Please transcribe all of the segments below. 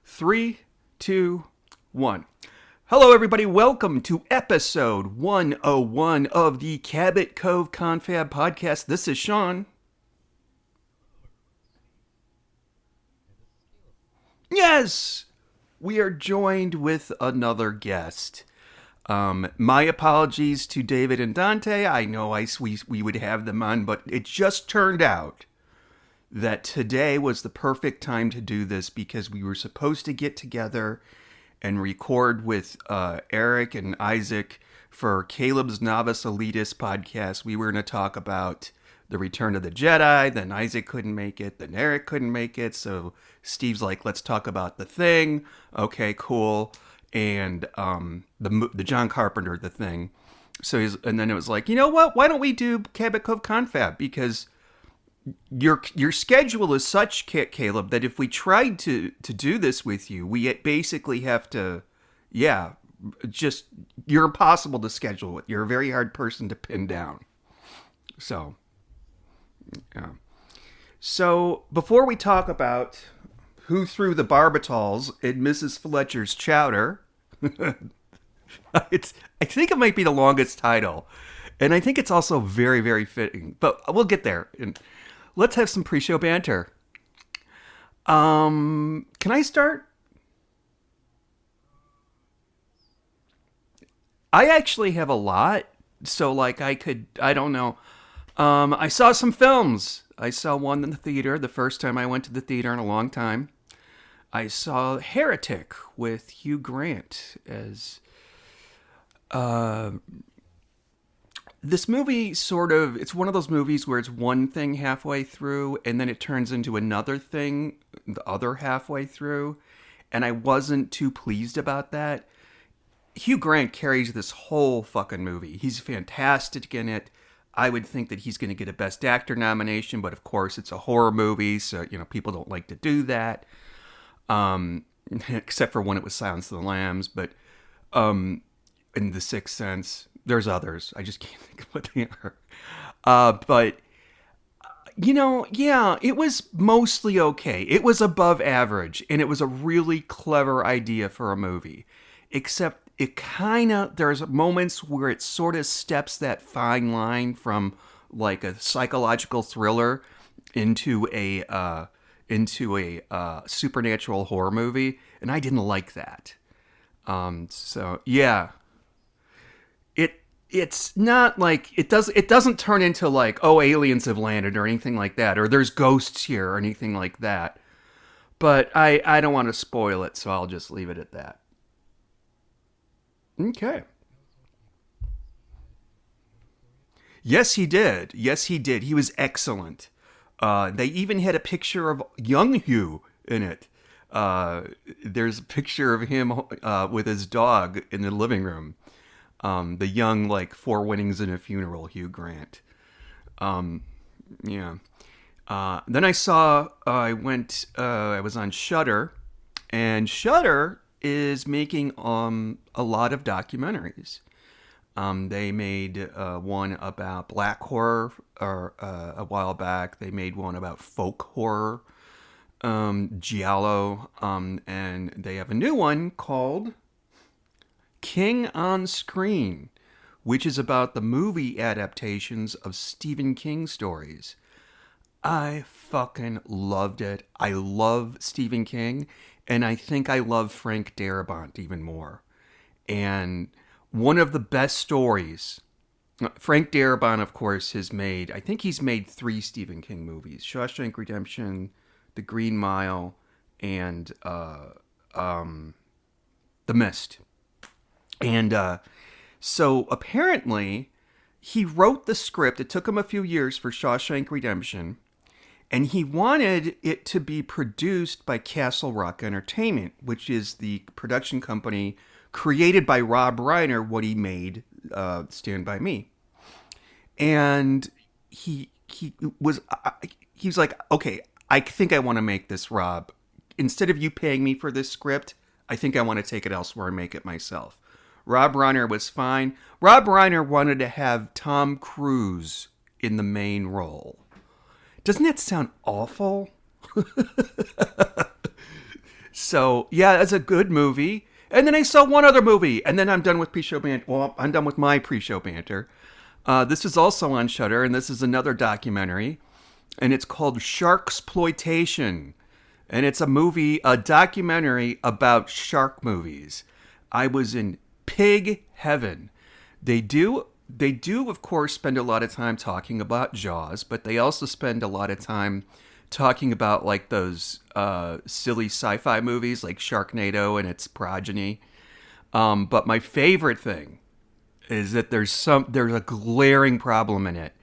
Three, two, one. Hello, everybody. Welcome to episode 101 of the Cabot Cove Confab podcast. This is Sean. Yes, we are joined with another guest. My apologies to David and Dante. I know we would have them on, but it just turned out that today was the perfect time to do this because we were supposed to get together and record with Eric and Isaac for Caleb's Novice Elitist podcast. We were going to talk about the Return of the Jedi. Then Isaac couldn't make it. Then Eric couldn't make it. So Steve's like, let's talk about The Thing. Okay, cool. And the John Carpenter The Thing. And then it was like, you know what? Why don't we do Cabot Cove Confab? Because your schedule is such, Caleb, that if we tried to do this with you, we basically have to, just you're impossible to schedule it. You're a very hard person to pin down. So, yeah. So before we talk about who threw the Barbitals in Mrs. Fletcher's Chowder, I think it might be the longest title, and I think it's also very, very fitting. But we'll get there. And let's have some pre-show banter. Can I start? I actually have a lot, so like I don't know. I saw some films. I saw one in the theater the first time I went to the theater in a long time. I saw Heretic with Hugh Grant as this movie it's one of those movies where it's one thing halfway through and then it turns into another thing the other halfway through, and I wasn't too pleased about that. Hugh Grant carries this whole fucking movie. He's fantastic in it. I would think that he's going to get a Best Actor nomination, but of course it's a horror movie, so people don't like to do that. Except for when it was Silence of the Lambs, but in The Sixth Sense. There's others. I just can't think of what they are. But, it was mostly okay. It was above average, and it was a really clever idea for a movie. Except there's moments where it sort of steps that fine line from like a psychological thriller into a supernatural horror movie, and I didn't like that. So yeah, it's not like it doesn't turn into like, oh, aliens have landed or anything like that, or there's ghosts here or anything like that. But I don't want to spoil it, so I'll just leave it at that. Okay. Yes, he did. Yes, he did. He was excellent. They even had a picture of young Hugh in it. There's a picture of him with his dog in the living room. The young, like, Four Weddings and a Funeral Hugh Grant. Yeah. Then I was on Shudder, and Shudder is making a lot of documentaries. They made one about black horror a while back. They made one about folk horror, giallo, and they have a new one called King on Screen, which is about the movie adaptations of Stephen King stories. I fucking loved it. I love Stephen King, and I think I love Frank Darabont even more. And one of the best stories, Frank Darabont, of course, I think he's made 3 Stephen King movies: Shawshank Redemption, The Green Mile, and The Mist. And so apparently he wrote the script. It took him a few years for Shawshank Redemption, and he wanted it to be produced by Castle Rock Entertainment, which is the production company created by Rob Reiner when he made Stand By Me. And he was like, okay, I think I want to make this, Rob. Instead of you paying me for this script, I think I want to take it elsewhere and make it myself. Rob Reiner was fine. Rob Reiner wanted to have Tom Cruise in the main role. Doesn't that sound awful? So yeah, that's a good movie. And then I saw one other movie, and then I'm done with pre-show banter. Well, I'm done with my pre-show banter. This is also on Shudder, and this is another documentary, and it's called Shark Exploitation, and it's a documentary about shark movies. I was in pig heaven. They do, of course, spend a lot of time talking about Jaws, but they also spend a lot of time talking about like those silly sci-fi movies like Sharknado and its progeny. But my favorite thing is that there's a glaring problem in it.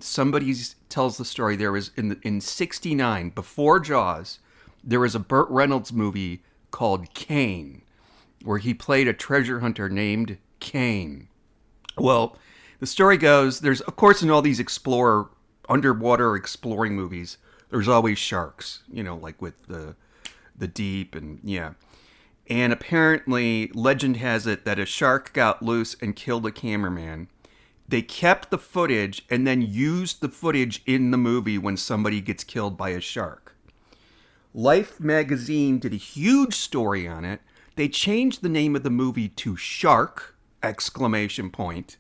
Somebody tells the story. There was in '69 before Jaws, there was a Burt Reynolds movie called Kane, where he played a treasure hunter named Kane. Well, the story goes, there's, of course, in all these underwater exploring movies, there's always sharks, like with the deep and yeah. And apparently, legend has it that a shark got loose and killed a cameraman. They kept the footage and then used the footage in the movie when somebody gets killed by a shark. Life magazine did a huge story on it. They changed the name of the movie to Shark! Exclamation point.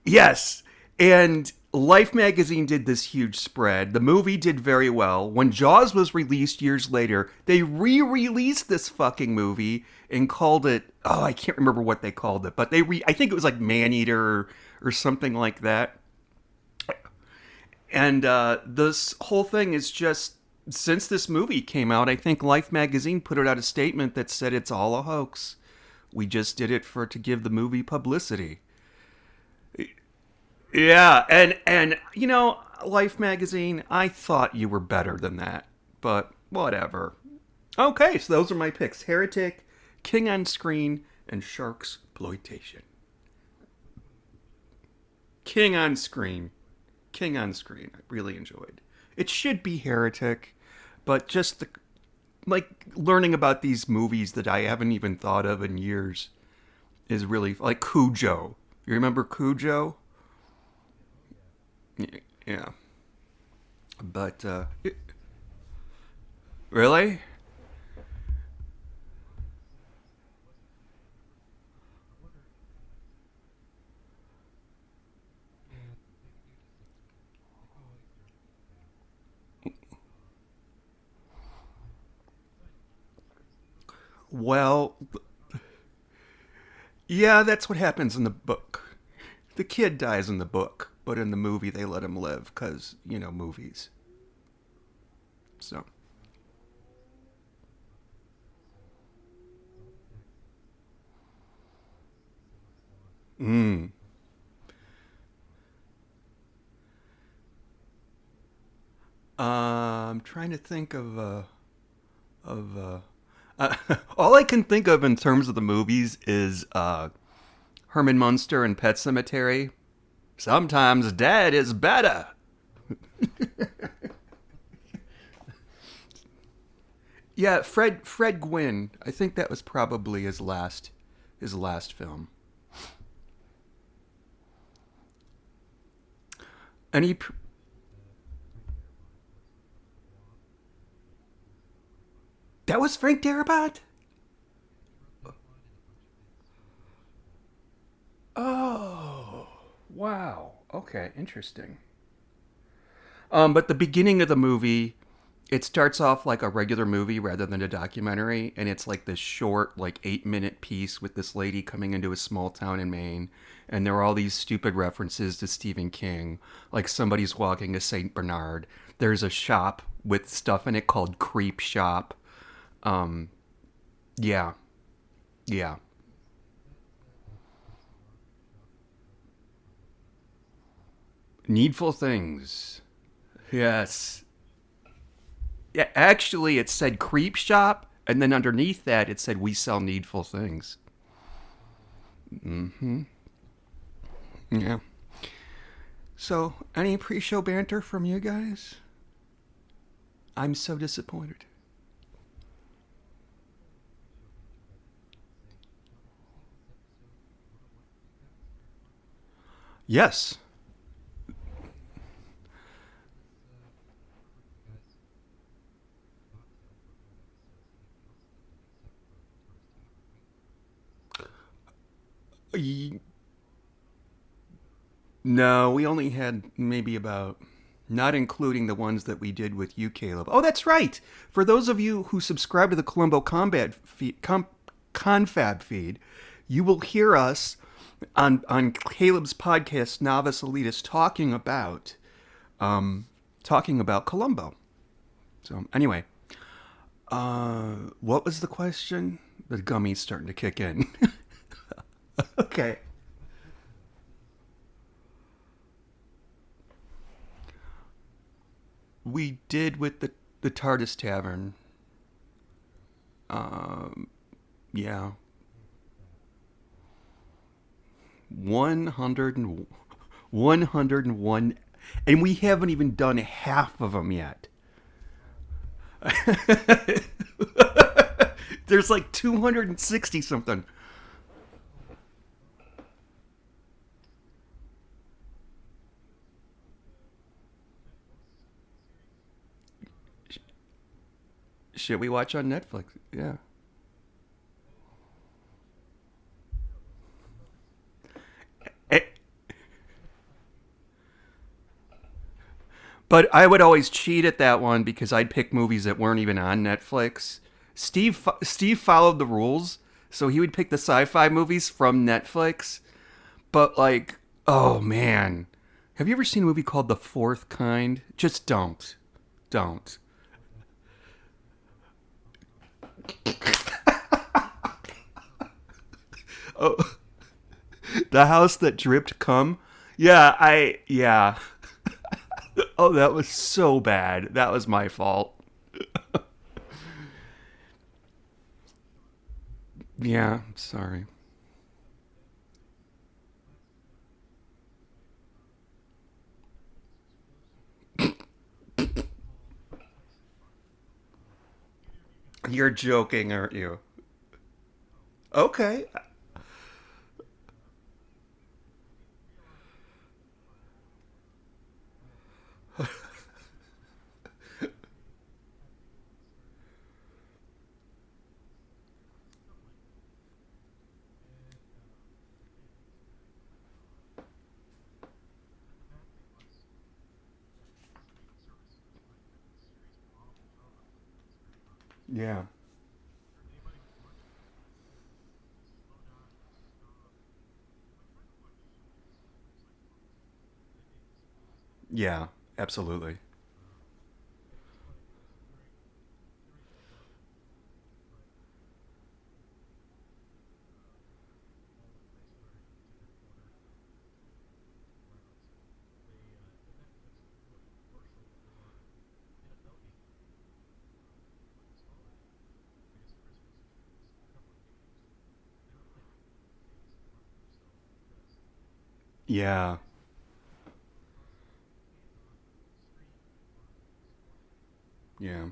Yes. And Life magazine did this huge spread. The movie did very well. When Jaws was released years later, they re-released this fucking movie and called it, oh, I can't remember what they called it, but I think it was like Maneater or something like that. And this whole thing is just, since this movie came out, I think Life magazine put out a statement that said it's all a hoax. We just did it to give the movie publicity. Yeah, and Life magazine, I thought you were better than that, but whatever. Okay, so those are my picks: Heretic, King on Screen, and Shark's Exploitation. King on Screen. King on Screen. I really enjoyed. It should be Heretic, but just like learning about these movies that I haven't even thought of in years is really like Cujo. You remember Cujo? Yeah. But really? Well, yeah, that's what happens in the book. The kid dies in the book, but in the movie they let him live because, movies. So, mm. I'm trying to think of all I can think of in terms of the movies is Herman Munster and Pet Cemetery. Sometimes dead is better. Yeah, Fred Gwynn. I think that was probably his last film. And that was Frank Darabont. Oh, wow. Okay, interesting. But the beginning of the movie, it starts off like a regular movie rather than a documentary, and it's like this short, like 8-minute piece with this lady coming into a small town in Maine, and there are all these stupid references to Stephen King, like somebody's walking a Saint Bernard. There's a shop with stuff in it called Creep Shop. Um, yeah, yeah. Needful Things. Yes. Yeah, actually, it said Creep Shop, and then underneath that, it said We Sell Needful Things. Hmm. Yeah. So, any pre show banter from you guys? I'm so disappointed. Yes. Y- No, we only had maybe about, not including the ones that we did with you, Caleb. Oh, that's right. For those of you who subscribe to the Columbo Combat Confab feed, you will hear us on Caleb's podcast, Novice Elitist, talking about Columbo. So anyway, what was the question? The gummy's starting to kick in. Okay. We did with the TARDIS Tavern. Yeah. 100 and 101, and we haven't even done half of them yet. There's like 260 something. Shit we watch on Netflix. Yeah. Eh, But I would always cheat at that one because I'd pick movies that weren't even on Netflix. Steve followed the rules, so he would pick the sci-fi movies from Netflix. But like, oh man, have you ever seen a movie called The Fourth Kind? Just don't. Oh, the house that dripped cum. Yeah. Oh, that was so bad. That was my fault. Yeah, sorry. You're joking, aren't you? Okay. Yeah. Yeah, absolutely. Yeah. Yeah.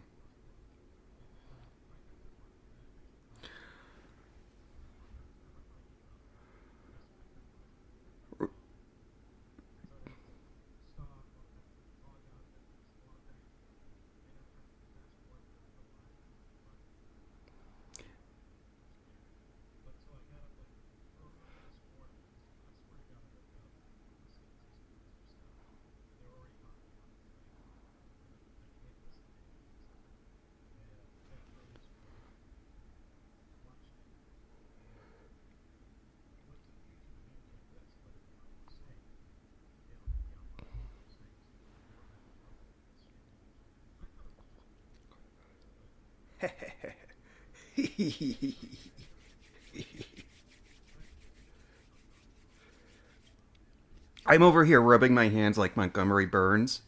I'm over here rubbing my hands like Montgomery Burns.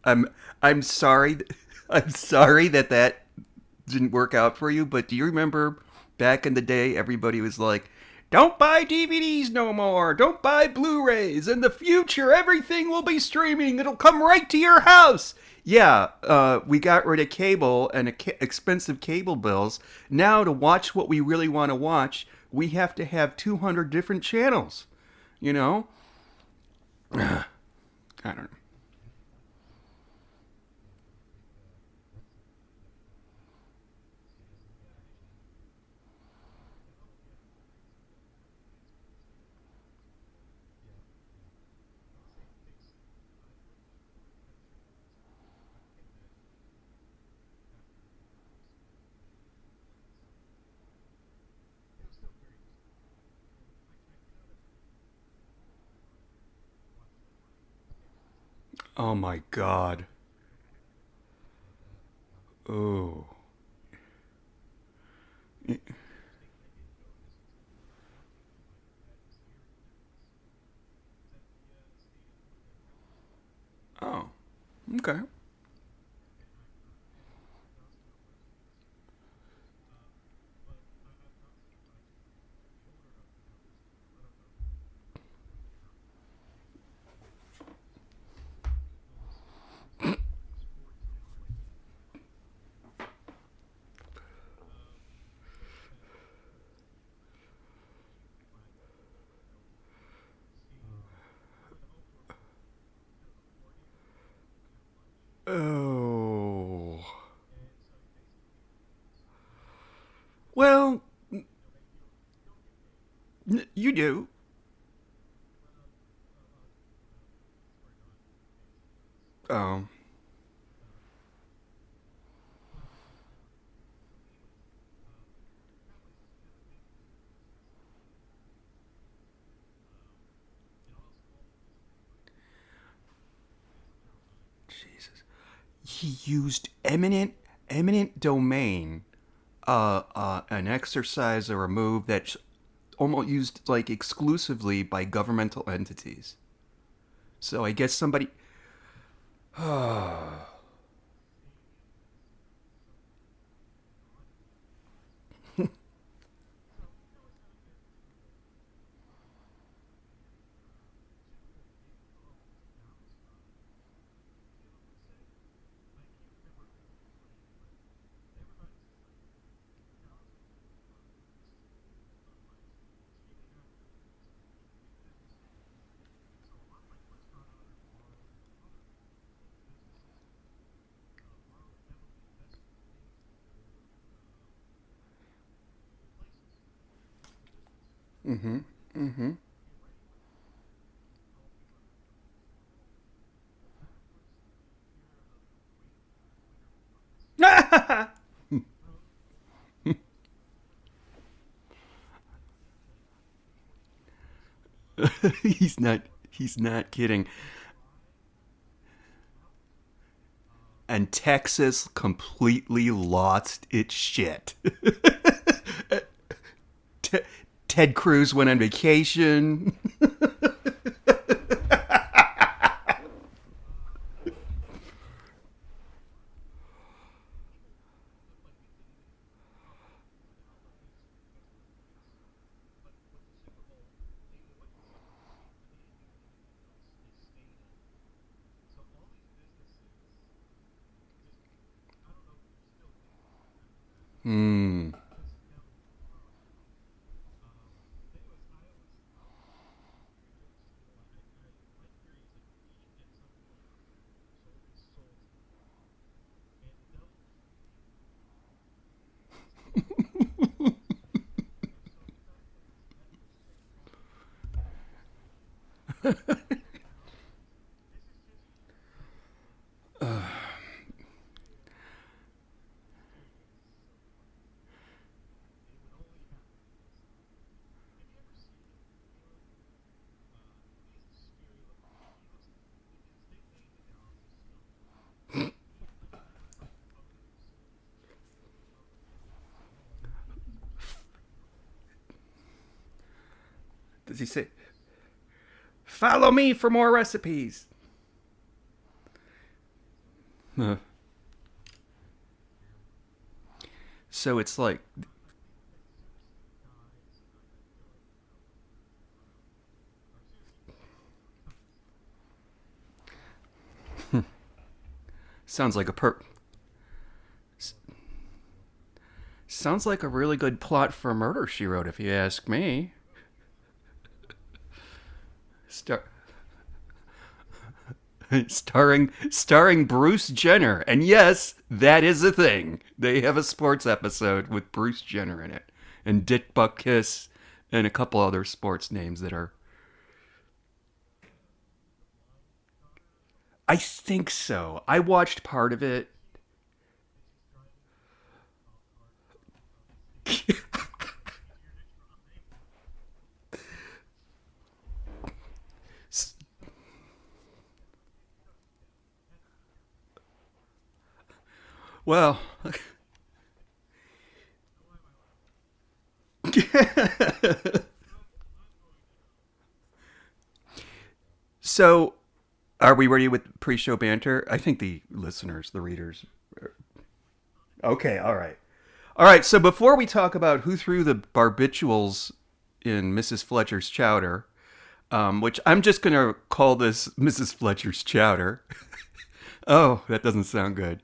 I'm I'm sorry. I'm sorry that didn't work out for you. But do you remember back in the day, everybody was like, "Don't buy DVDs no more. Don't buy Blu-rays. In the future, everything will be streaming. It'll come right to your house." Yeah, we got rid of cable and expensive cable bills. Now, to watch what we really want to watch, we have to have 200 different channels. You know, I don't know. Oh my god. Oh. Oh. Okay. Oh. Well, you do. Oh. Jesus. He used eminent domain, an exercise or a move that's almost used like exclusively by governmental entities. So I guess somebody. Mm-hmm. Mm-hmm. he's not. He's not kidding. And Texas completely lost its shit. T- Ted Cruz went on vacation. Hmm. Does he say, "Follow me for more recipes"? Huh. So it's like, sounds like a sounds like a really good plot for Murder She Wrote, if you ask me. Star- starring Bruce Jenner, and yes, that is a thing. They have a sports episode with Bruce Jenner in it, and Dick Buckus, and a couple other sports names that are. I think so. I watched part of it. Well, so are we ready with pre-show banter? I think the listeners, the readers. Okay, all right. All right, so before we talk about who threw the barbitals in Mrs. Fletcher's chowder, which I'm just going to call this Mrs. Fletcher's chowder. Oh, that doesn't sound good.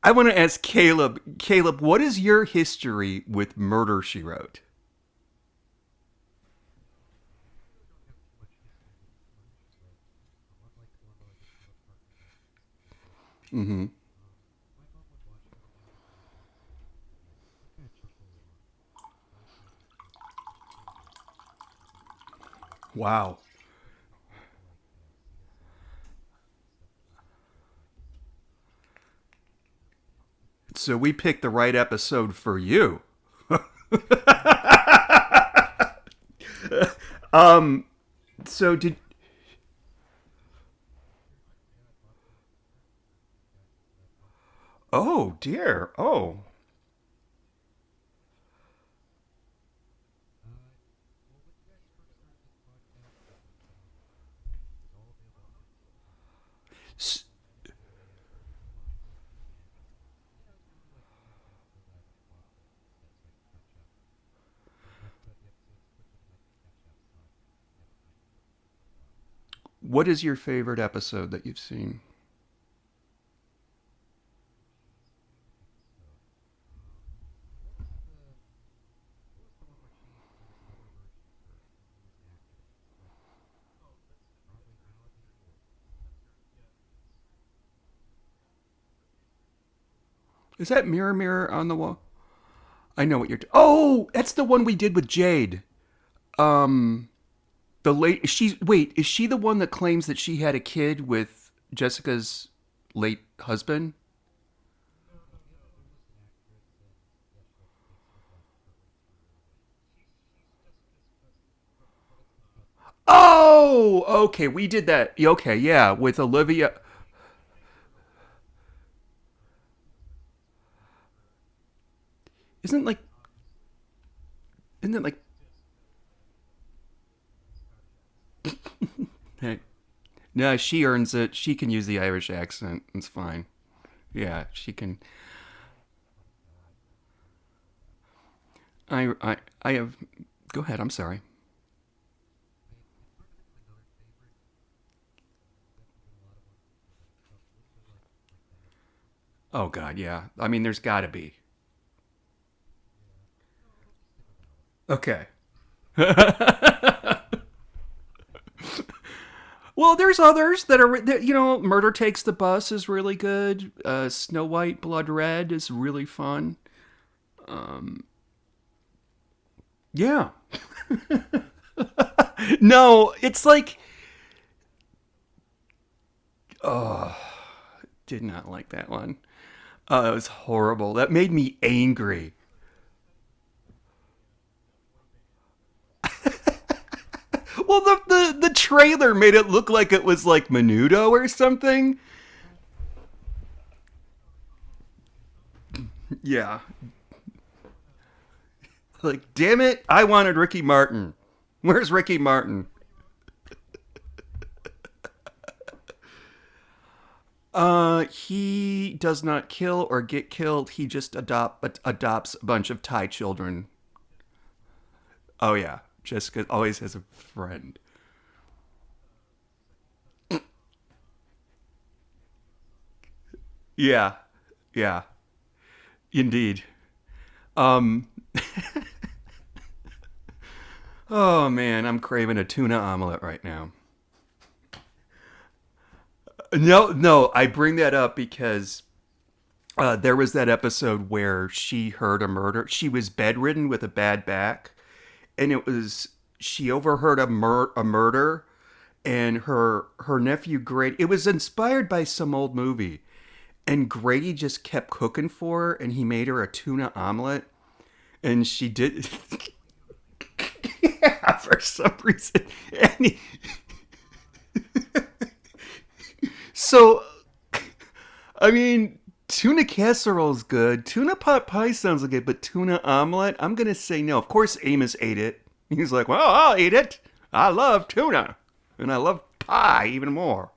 I want to ask Caleb. Caleb, what is your history with Murder, She Wrote? Mm-hmm. Wow. So we picked the right episode for you. um. So did. Oh dear. Oh. S- What is your favorite episode that you've seen? Is that Mirror Mirror on the Wall? I know what you're. Oh, that's the one we did with Jade. Um, the late. She's wait. Is she the one that claims that she had a kid with Jessica's late husband? Oh, okay. We did that. Okay, yeah, with Olivia. Isn't like. Isn't it like? Hey, no, she earns it. She can use the Irish accent. It's fine. Yeah, she can. I have. Go ahead. I'm sorry. Oh God, yeah. I mean, there's got to be. Okay. Well, there's others that are, Murder Takes the Bus is really good. Snow White, Blood Red is really fun. Yeah. No, it's like, oh, did not like that one. It was horrible. That made me angry. Well, the trailer made it look like it was like Menudo or something. Yeah. Like, damn it, I wanted Ricky Martin. Where's Ricky Martin? He does not kill or get killed. He just adopts a bunch of Thai children. Oh yeah, Jessica always has a friend. Yeah, yeah, indeed. Um, oh man, I'm craving a tuna omelet right now. No, no, I bring that up because there was that episode where she heard a murder. She was bedridden with a bad back, and it was she overheard a murder, and her nephew Grady. It was inspired by some old movie, and Grady just kept cooking for her, and he made her a tuna omelet, and she did. Yeah, for some reason, and so I mean, Tuna casserole's good. Tuna pot pie sounds good, but tuna omelet, I'm gonna say no. Of course, Amos ate it. He's like, well, I'll eat it. I love tuna, and I love pie even more.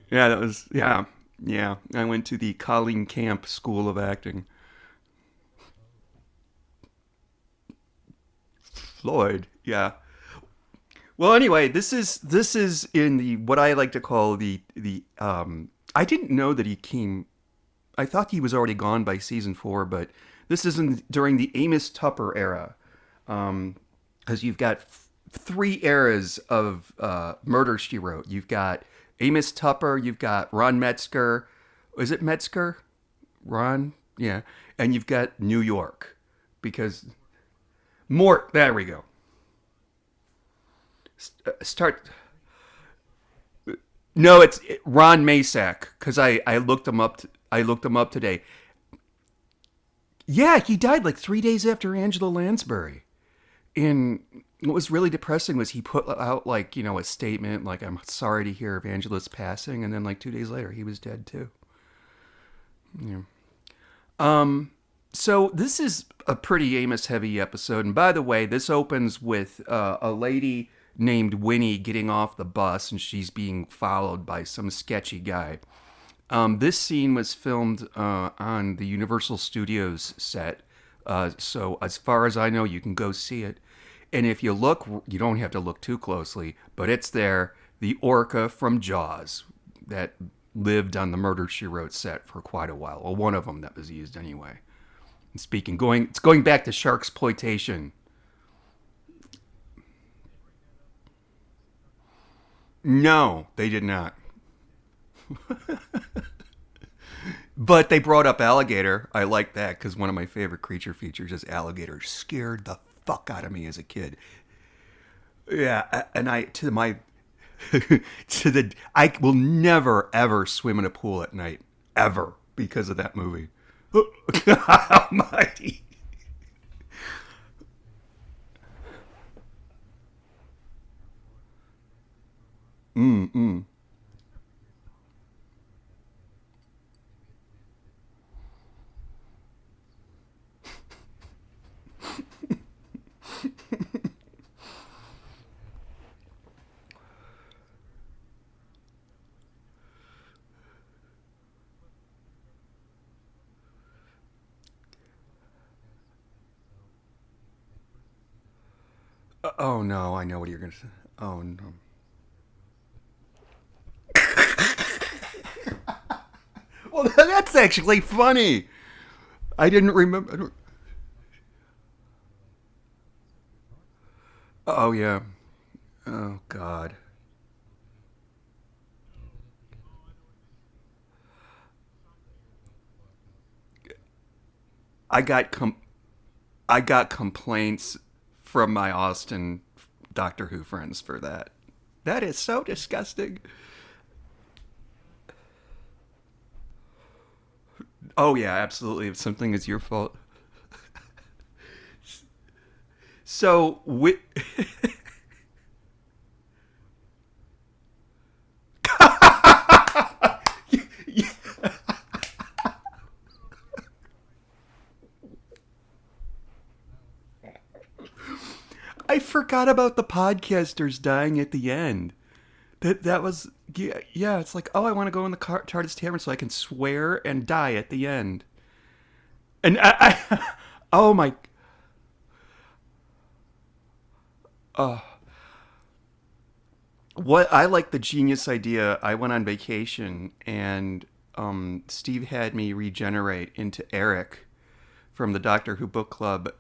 Yeah, that was yeah. I went to the Colleen Camp School of Acting. Floyd, yeah. Well, anyway, this is in the what I like to call the. I didn't know that he came. I thought he was already gone by season 4, but this is during the Amos Tupper era, because you've got 3 eras of Murder She Wrote. You've got Amos Tupper, you've got Ron Metzger. Is it Metzger? Ron, yeah, and you've got New York, because more. There we go. Start. No, it's Ron Masak because I looked him up. I looked him up today. Yeah, he died like 3 days after Angela Lansbury. And what was really depressing was he put out like a statement like I'm sorry to hear of Angela's passing, and then like 2 days later he was dead too. Yeah. So this is a pretty Amos heavy episode, and by the way, this opens with a lady named Winnie getting off the bus, and she's being followed by some sketchy guy. This scene was filmed on the Universal Studios set, so as far as I know, you can go see it. And if you look, you don't have to look too closely, but it's there. The orca from Jaws that lived on the Murder She Wrote set for quite a while. Well, one of them that was used anyway. And it's going back to shark exploitation. No, they did not. But they brought up alligator. I like that because one of my favorite creature features is alligator. Scared the fuck out of me as a kid. Yeah, and I to my to the I will never ever swim in a pool at night ever because of that movie. God Almighty. Mm. Oh no, I know what you're gonna say. Oh no. Well, that's actually funny. I didn't remember. Oh yeah. Oh God. I got com- I got complaints from my Austin Doctor Who friends for that. That is so disgusting. Oh yeah, absolutely. If something is your fault. So we, I forgot about the podcasters dying at the end. That was yeah. It's like oh, I want to go in the TARDIS tavern so I can swear and die at the end. And oh my, what I like the genius idea. I went on vacation and Steve had me regenerate into Eric from the Doctor Who book club.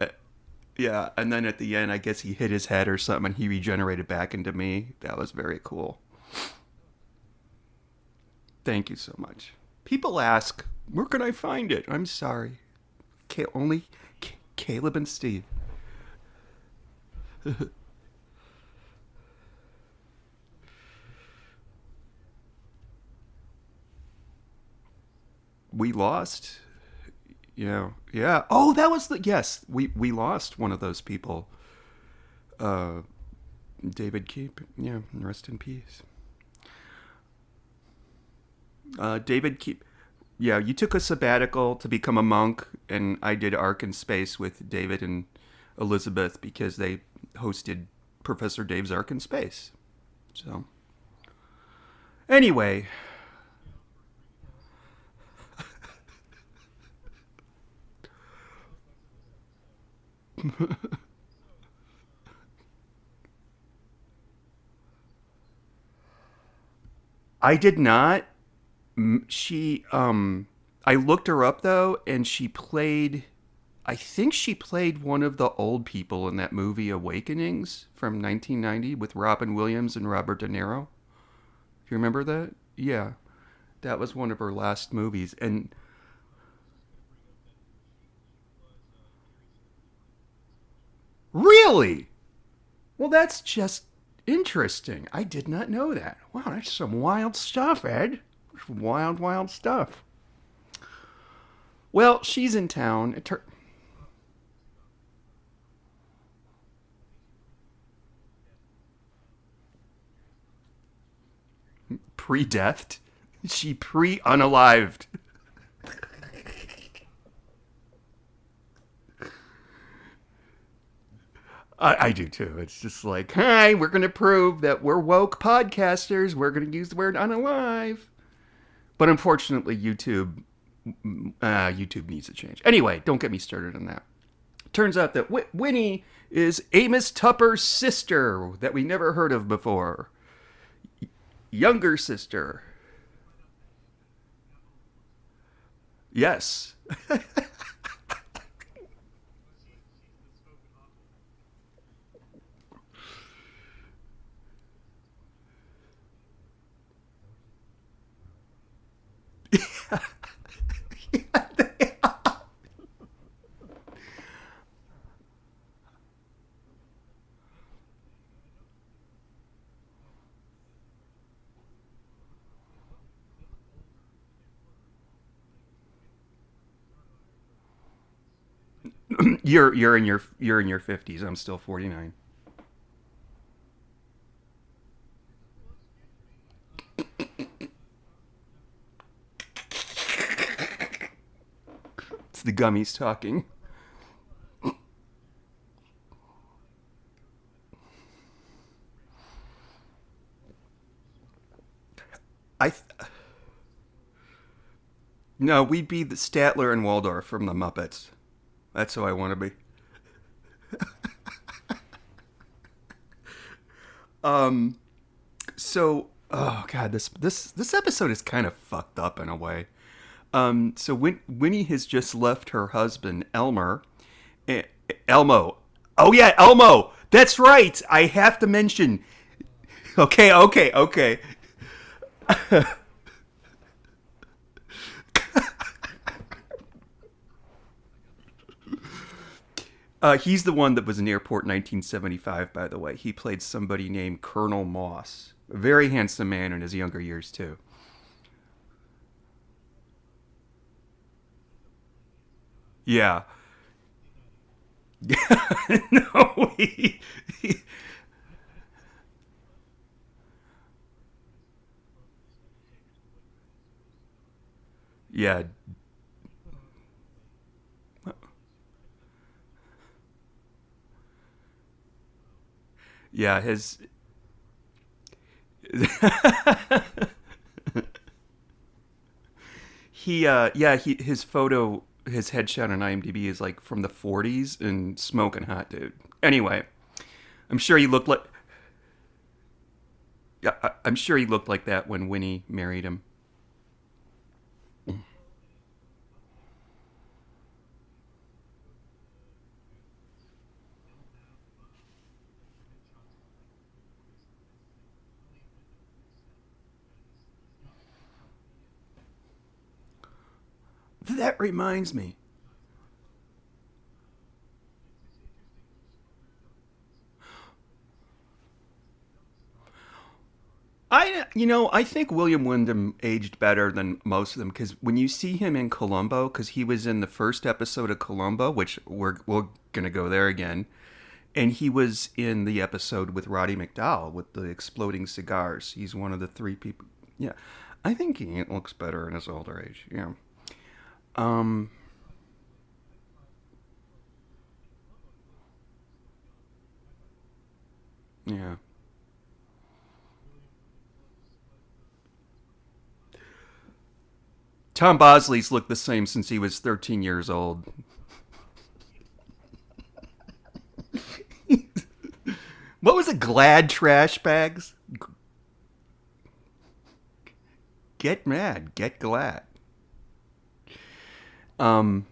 Yeah, and then at the end, I guess he hit his head or something, and he regenerated back into me. That was very cool. Thank you so much. People ask, where can I find it? I'm sorry. Only Caleb and Steve. We lost. Yeah, yeah. Oh, that was the yes. We lost one of those people. Uh, David Keep. Yeah, rest in peace. David, yeah, you took a sabbatical to become a monk, and I did Ark in Space with David and Elizabeth because they hosted Professor Dave's Ark in Space. So, anyway, I did not. She, I looked her up though, and she played. I think she played one of the old people in that movie Awakenings from 1990 with Robin Williams and Robert De Niro. Do you remember that? Yeah, that was one of her last movies. And really, well, that's just interesting. I did not know that. Wow, that's some wild stuff, Ed. Wild, wild stuff. Well, she's in town. Pre-deathed. She pre-unalived. I do too. It's just like, hi, we're going to prove that we're woke podcasters. We're going to use the word unalive. But unfortunately, YouTube needs to change. Anyway, don't get me started on that. Turns out that Winnie is Amos Tupper's sister that we never heard of before. Younger sister. Yes. You're in your 50s. I'm still 49. It's the gummies talking. I No, we'd be the Statler and Waldorf from the Muppets. That's who I want to be. So, oh god, this episode is kind of fucked up in a way. So Winnie has just left her husband Elmer, eh, Elmo. Oh yeah, Elmo. That's right. I have to mention. Okay, okay, okay. He's the one that was in Airport 1975, by the way. He played somebody named Colonel Moss. A very handsome man in his younger years, too. Yeah. No, yeah. Yeah, his. His photo, his headshot on IMDb is like from the 40s and smoking hot, dude. Anyway, I'm sure he looked like. Yeah, I'm sure he looked like that when Winnie married him. That reminds me. I think William Wyndham aged better than most of them because when you see him in Columbo, because he was in the first episode of Columbo, which we're gonna go there again, and he was in the episode with Roddy McDowell with the exploding cigars. He's one of the three people. Yeah, I think he looks better in his older age. Yeah. Um. Yeah. Tom Bosley's looked the same since he was 13 years old. What was it? Glad trash bags? Get mad. Get glad. Um.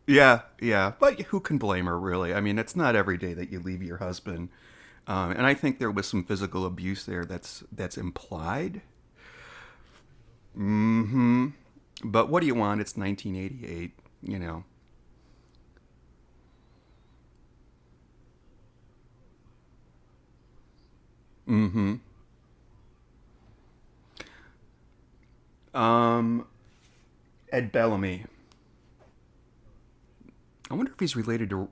Yeah, yeah. But who can blame her, really? I mean, it's not every day that you leave your husband. And I think there was some physical abuse there that's implied. Mm-hmm. But what do you want? It's 1988, you know. Mm-hmm. Um, Ed Bellamy. I wonder if he's related to.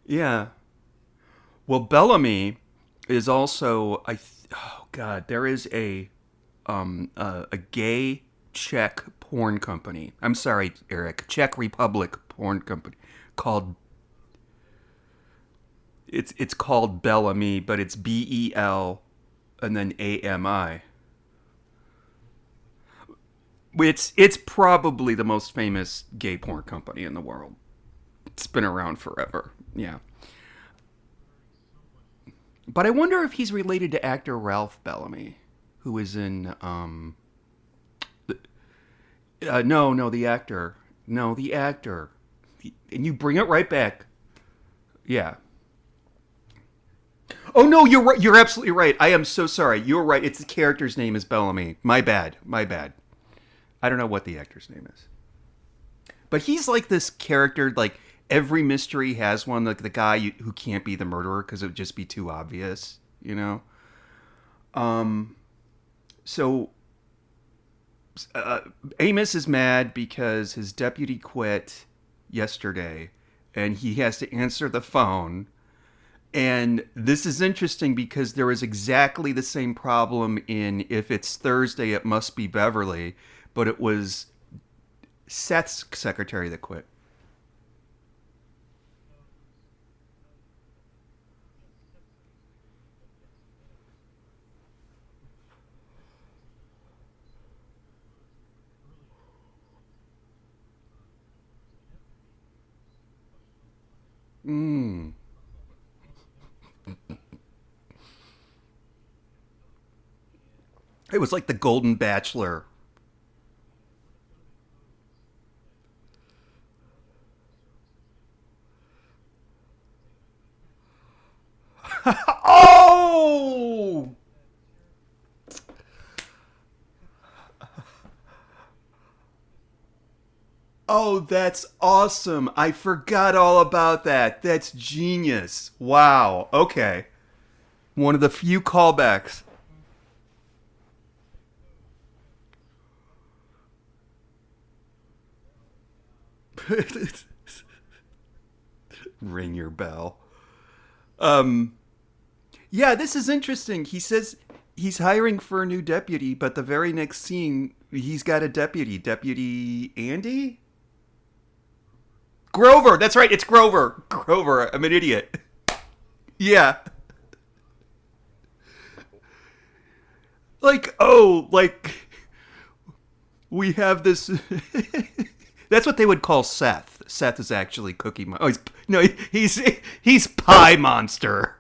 Yeah. Well, Bellamy is also. Oh God, there is a gay Czech porn company. I'm sorry, Eric. Czech Republic porn company called it's called Bellamy, but it's Bel and then Ami. It's probably the most famous gay porn company in the world. It's been around forever. Yeah. But I wonder if he's related to actor Ralph Bellamy, who is in no, no, the actor. No, the actor. And you bring it right back. Yeah. Oh no, you're right. You're absolutely right. I am so sorry. You're right. It's the character's name is Bellamy. My bad. My bad. I don't know what the actor's name is. But he's like this character. Like every mystery has one. Like the guy who can't be the murderer because it would just be too obvious. You know. Um. So uh, Amos is mad because his deputy quit yesterday, and he has to answer the phone. And this is interesting because there is exactly the same problem in If It's Thursday, It Must Be Beverly, but it was Seth's secretary that quit. Mm. It was like the Golden Bachelor. Oh! Oh, that's awesome. I forgot all about that. That's genius. Wow. Okay. One of the few callbacks. Ring your bell. Um, yeah, this is interesting. He says he's hiring for a new deputy, but the very next scene, he's got a deputy. Deputy Andy? Grover! That's right, it's Grover. Grover, I'm an idiot. Yeah. Like, oh, like, we have this. That's what they would call Seth. Seth is actually Cookie Monster. Oh, no, he's Pie Monster.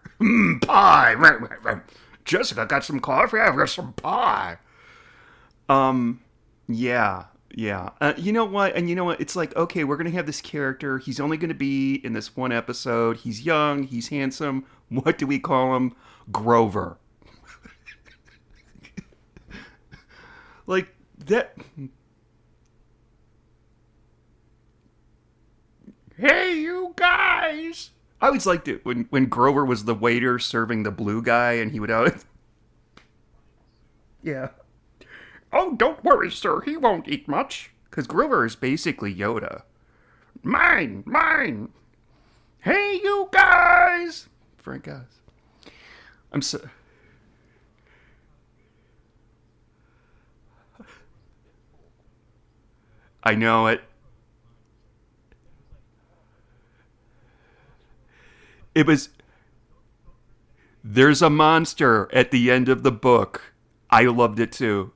Pie. Jessica got some coffee. I've got some pie. Um, yeah, yeah. You know what? And you know what? It's like, okay, we're gonna have this character. He's only gonna be in this one episode. He's young. He's handsome. What do we call him? Grover. Like that. Hey, you guys! I always liked it when Grover was the waiter serving the blue guy, and he would always, yeah. Oh, don't worry, sir. He won't eat much. Because Grover is basically Yoda. Mine, mine. Hey, you guys. Frank Oz. I'm so. I know it. It was. There's a monster at the end of the book. I loved it too.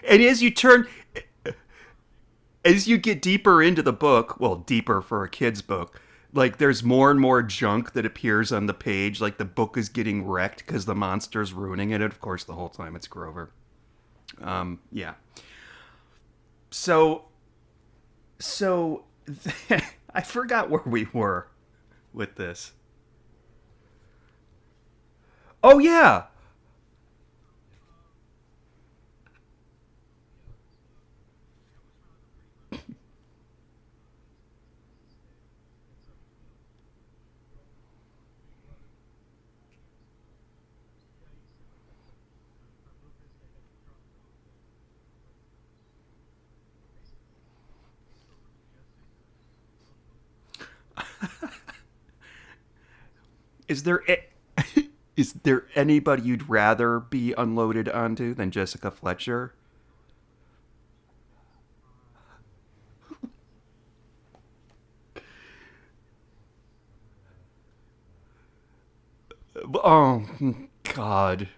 And as you get deeper into the book, well, deeper for a kid's book, like there's more and more junk that appears on the page. Like the book is getting wrecked because the monster's ruining it. And of course, the whole time it's Grover. Yeah. So, so I forgot where we were with this. Oh yeah. Is there is there anybody you'd rather be unloaded onto than Jessica Fletcher? Oh God.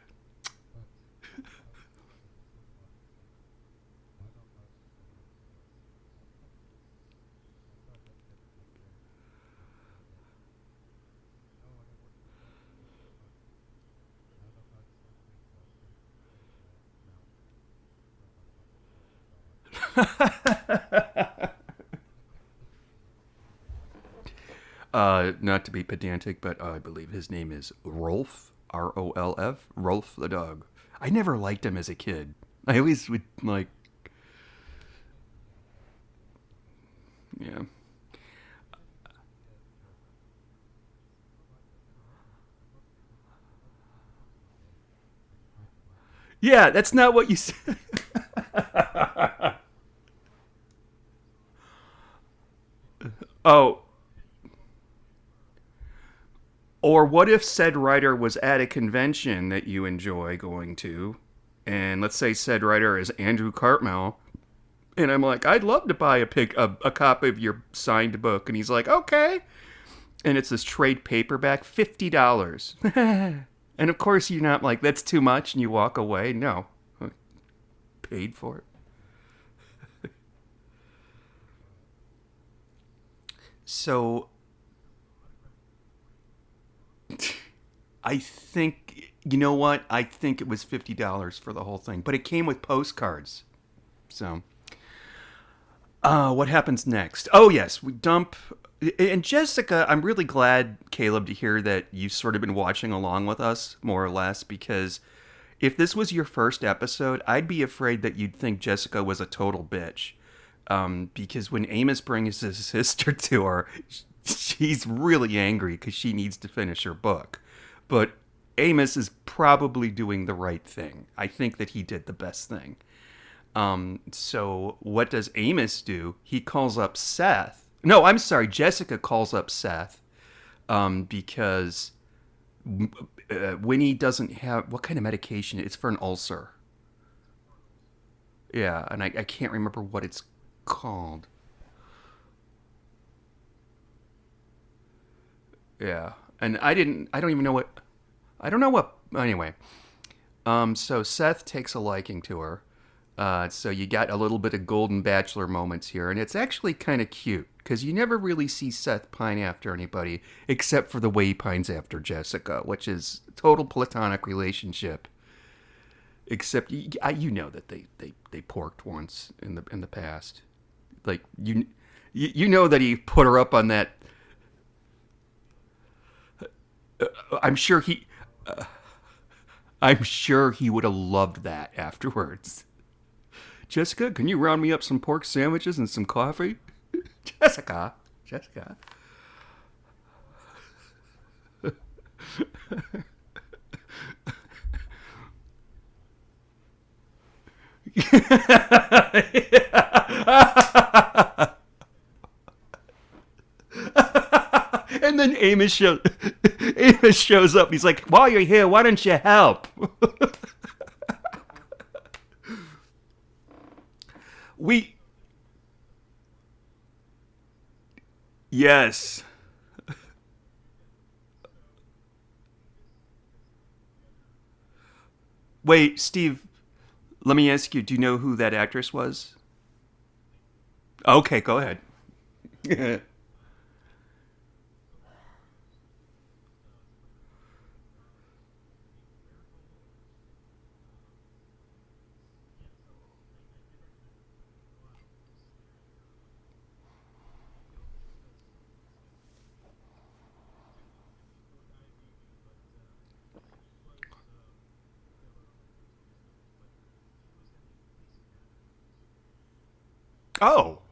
Not to be pedantic, but I believe his name is Rolf, Rolf, Rolf the dog. I never liked him as a kid. I always would like, yeah, yeah. That's not what you said. Oh, or what if said writer was at a convention that you enjoy going to, and let's say said writer is Andrew Cartmel, and I'm like, I'd love to buy a copy of your signed book, and he's like, okay, and it's this trade paperback, $50. And of course, you're not like, that's too much, and you walk away. No, I paid for it. So I think, you know what? I think it was $50 for the whole thing, but it came with postcards. So, what happens next? Oh, yes, we dump. And Jessica, I'm really glad, Caleb, to hear that you've sort of been watching along with us, more or less, because if this was your first episode, I'd be afraid that you'd think Jessica was a total bitch. Because when Amos brings his sister to her, she's really angry because she needs to finish her book. But Amos is probably doing the right thing. I think that he did the best thing. So what does Amos do? He calls up Seth. No, I'm sorry. Jessica calls up Seth because Winnie doesn't have what kind of medication? It's for an ulcer. Yeah, and I can't remember what it's called. Yeah, and I don't even know what. I don't know what. Anyway, so Seth takes a liking to her. So you got a little bit of golden bachelor moments here, and it's actually kind of cute because you never really see Seth pine after anybody except for the way he pines after Jessica, which is a total platonic relationship. Except you know that they porked once in the past. Like you know that he put her up on that. I'm sure he. I'm sure he would have loved that afterwards. Jessica, can you round me up some pork sandwiches and some coffee? Jessica, Jessica. And then Amos shows up. He's like, "While you're here, why don't you help?" we yes. Wait, Steve. Let me ask you. Do you know who that actress was? Okay, go ahead. Oh,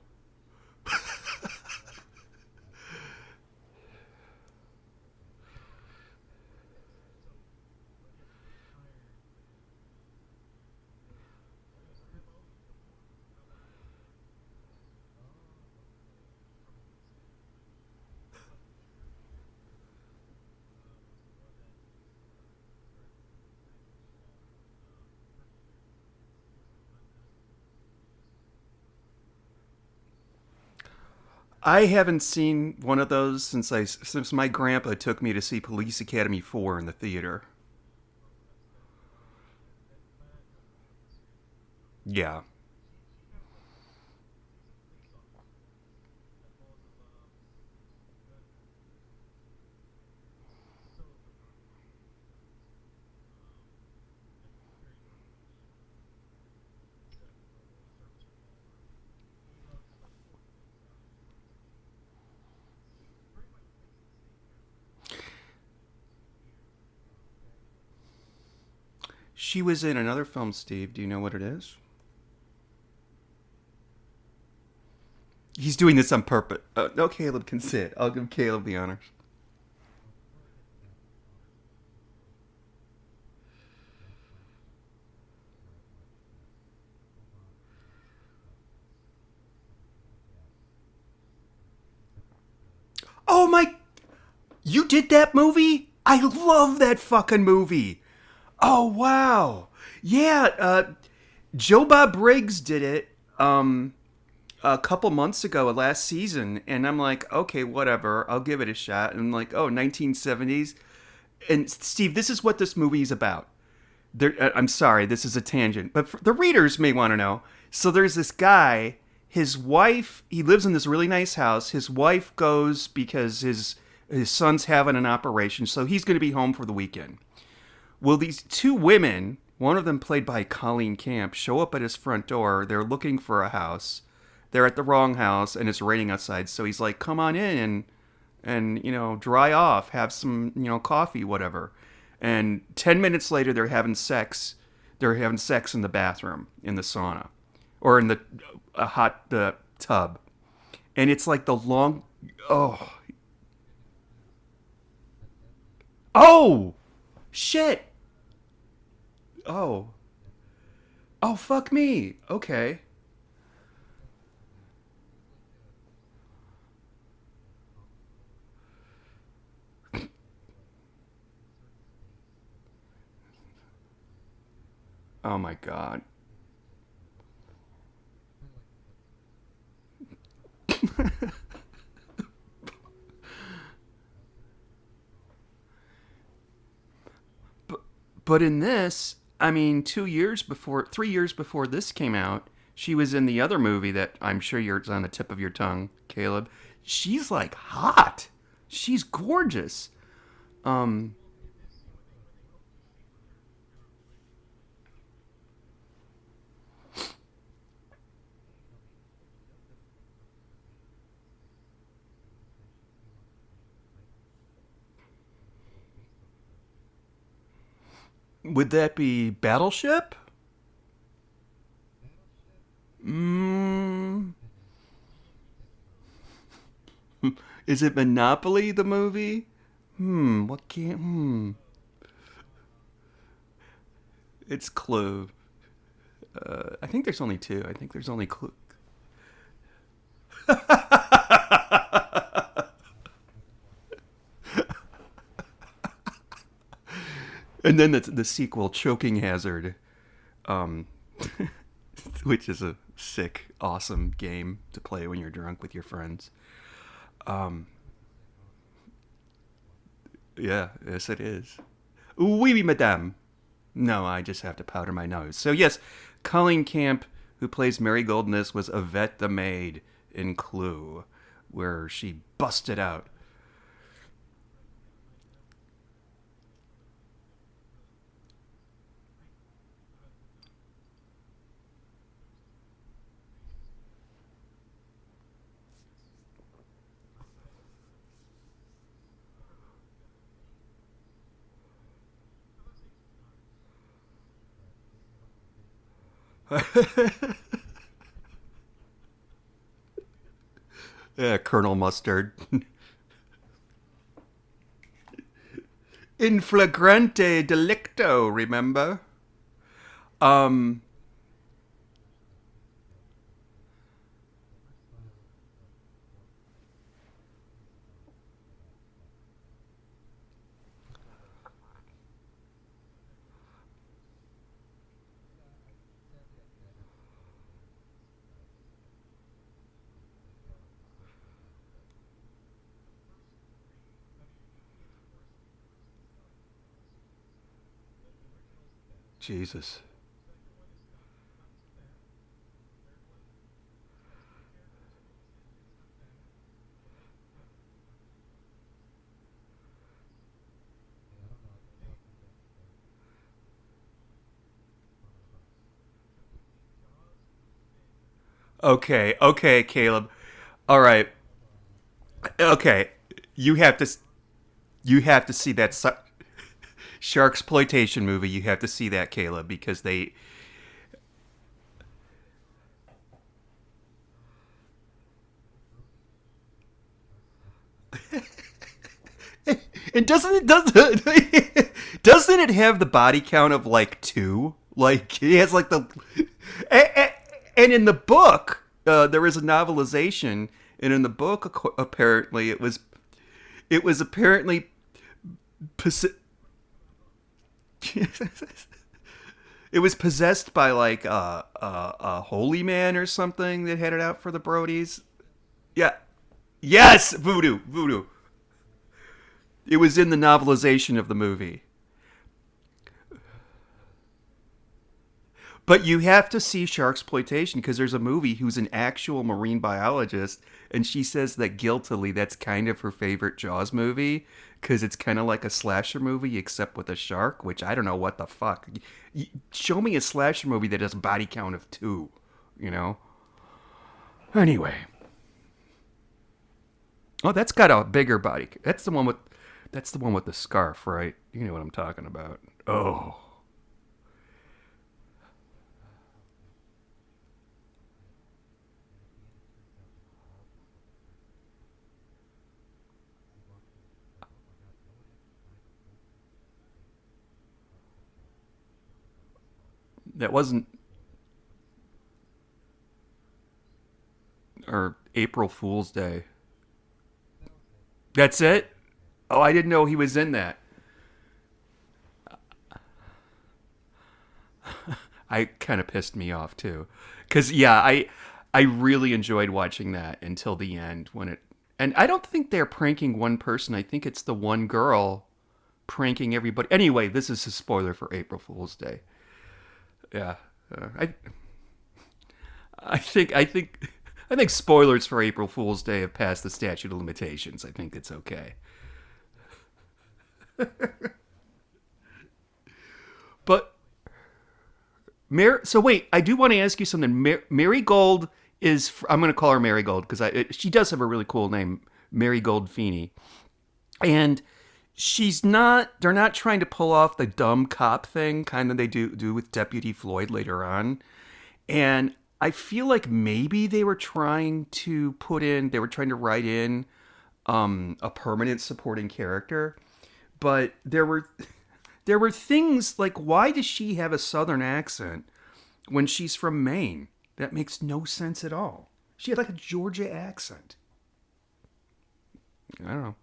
I haven't seen one of those since my grandpa took me to see Police Academy 4 in the theater. Yeah. She was in another film, Steve. Do you know what it is? He's doing this on purpose. No, Caleb can sit. I'll give Caleb the honors. Oh my! You did that movie? I love that fucking movie. Oh wow! Yeah, Joe Bob Briggs did it a couple months ago, last season, and I'm like, okay, whatever, I'll give it a shot. And I'm like, oh, 1970s. And Steve, this is what this movie is about. I'm sorry, this is a tangent, but the readers may want to know. So there's this guy, his wife. He lives in this really nice house. His wife goes because his son's having an operation, so he's going to be home for the weekend. Well, these two women, one of them played by Colleen Camp, show up at his front door. They're looking for a house. They're at the wrong house, and it's raining outside. So he's like, "Come on in and dry off, have some coffee, whatever." And 10 minutes later, they're having sex. They're having sex in the bathroom, in the sauna, or in the a hot tub. And it's like the long, oh, oh, shit, oh, oh, fuck me. Okay. Oh my god. But but in this, I mean, 2 years before, 3 years before this came out, she was in the other movie that I'm sure you're it's on the tip of your tongue, Caleb. She's like hot. She's gorgeous. Um, Would that be Battleship? Mm, is it Monopoly the movie? What can't? It's Clue. I think there's only two. I think there's only Clue. And then the sequel, Choking Hazard, um, which is a sick, awesome game to play when you're drunk with your friends. Um, yeah, yes, it is. Oui, oui, madame. No, I just have to powder my nose. So, yes, Colleen Camp, who plays Mary Gold in this, was Yvette the maid in Clue, where she busted out. Yeah, Colonel Mustard. In flagrante delicto, remember? Um, Jesus. Okay, okay, Caleb. All right. Okay. You have to you have to see that shark exploitation movie. You have to see that, Caleb, because they and doesn't it have the body count of like two? Like he has like the and in the book there is a novelization, and in the book apparently it was apparently it was possessed by like a holy man or something that had it out for the Brodies. Yeah. Yes, voodoo, voodoo. It was in the novelization of the movie. But you have to see Shark Exploitation because there's a movie who's an actual marine biologist, and she says that guiltily that's kind of her favorite Jaws movie because it's kind of like a slasher movie except with a shark, which I don't know what the fuck. Show me a slasher movie that has a body count of two, you know? Anyway. Oh, that's got a bigger body. That's the one with the scarf, right? You know what I'm talking about. Oh. That wasn't or April Fool's Day. That's it? Oh, I didn't know he was in that. I kind of pissed me off too. Cuz yeah, I really enjoyed watching that until the end when it and I don't think they're pranking one person. I think it's the one girl pranking everybody. Anyway, this is a spoiler for April Fool's Day. Yeah. I think spoilers for April Fool's Day have passed the statute of limitations. I think it's okay. But so wait, I do want to ask you something. Mary Gold is I'm going to call her Mary Gold because she does have a really cool name, Mary Gold Feeney. And she's not. They're not trying to pull off the dumb cop thing, kind of they do with Deputy Floyd later on. And I feel like maybe they were trying to put in. They were trying to write in a permanent supporting character, but there were things like, why does she have a southern accent when she's from Maine? That makes no sense at all. She had like a Georgia accent. I don't know.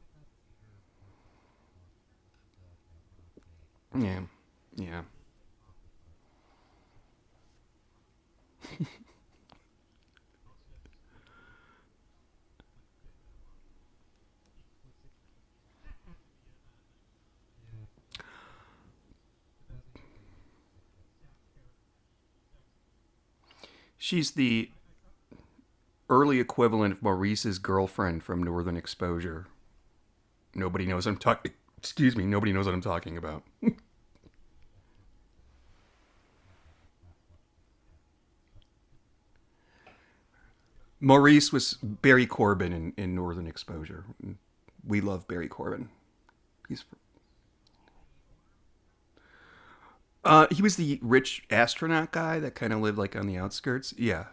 Yeah. Yeah. She's the early equivalent of Maurice's girlfriend from Northern Exposure. Nobody knows I'm talking. Excuse me. Nobody knows what I'm talking about. Maurice was Barry Corbin in Northern Exposure. We love Barry Corbin. He's he was the rich astronaut guy that kind of lived like on the outskirts. Yeah,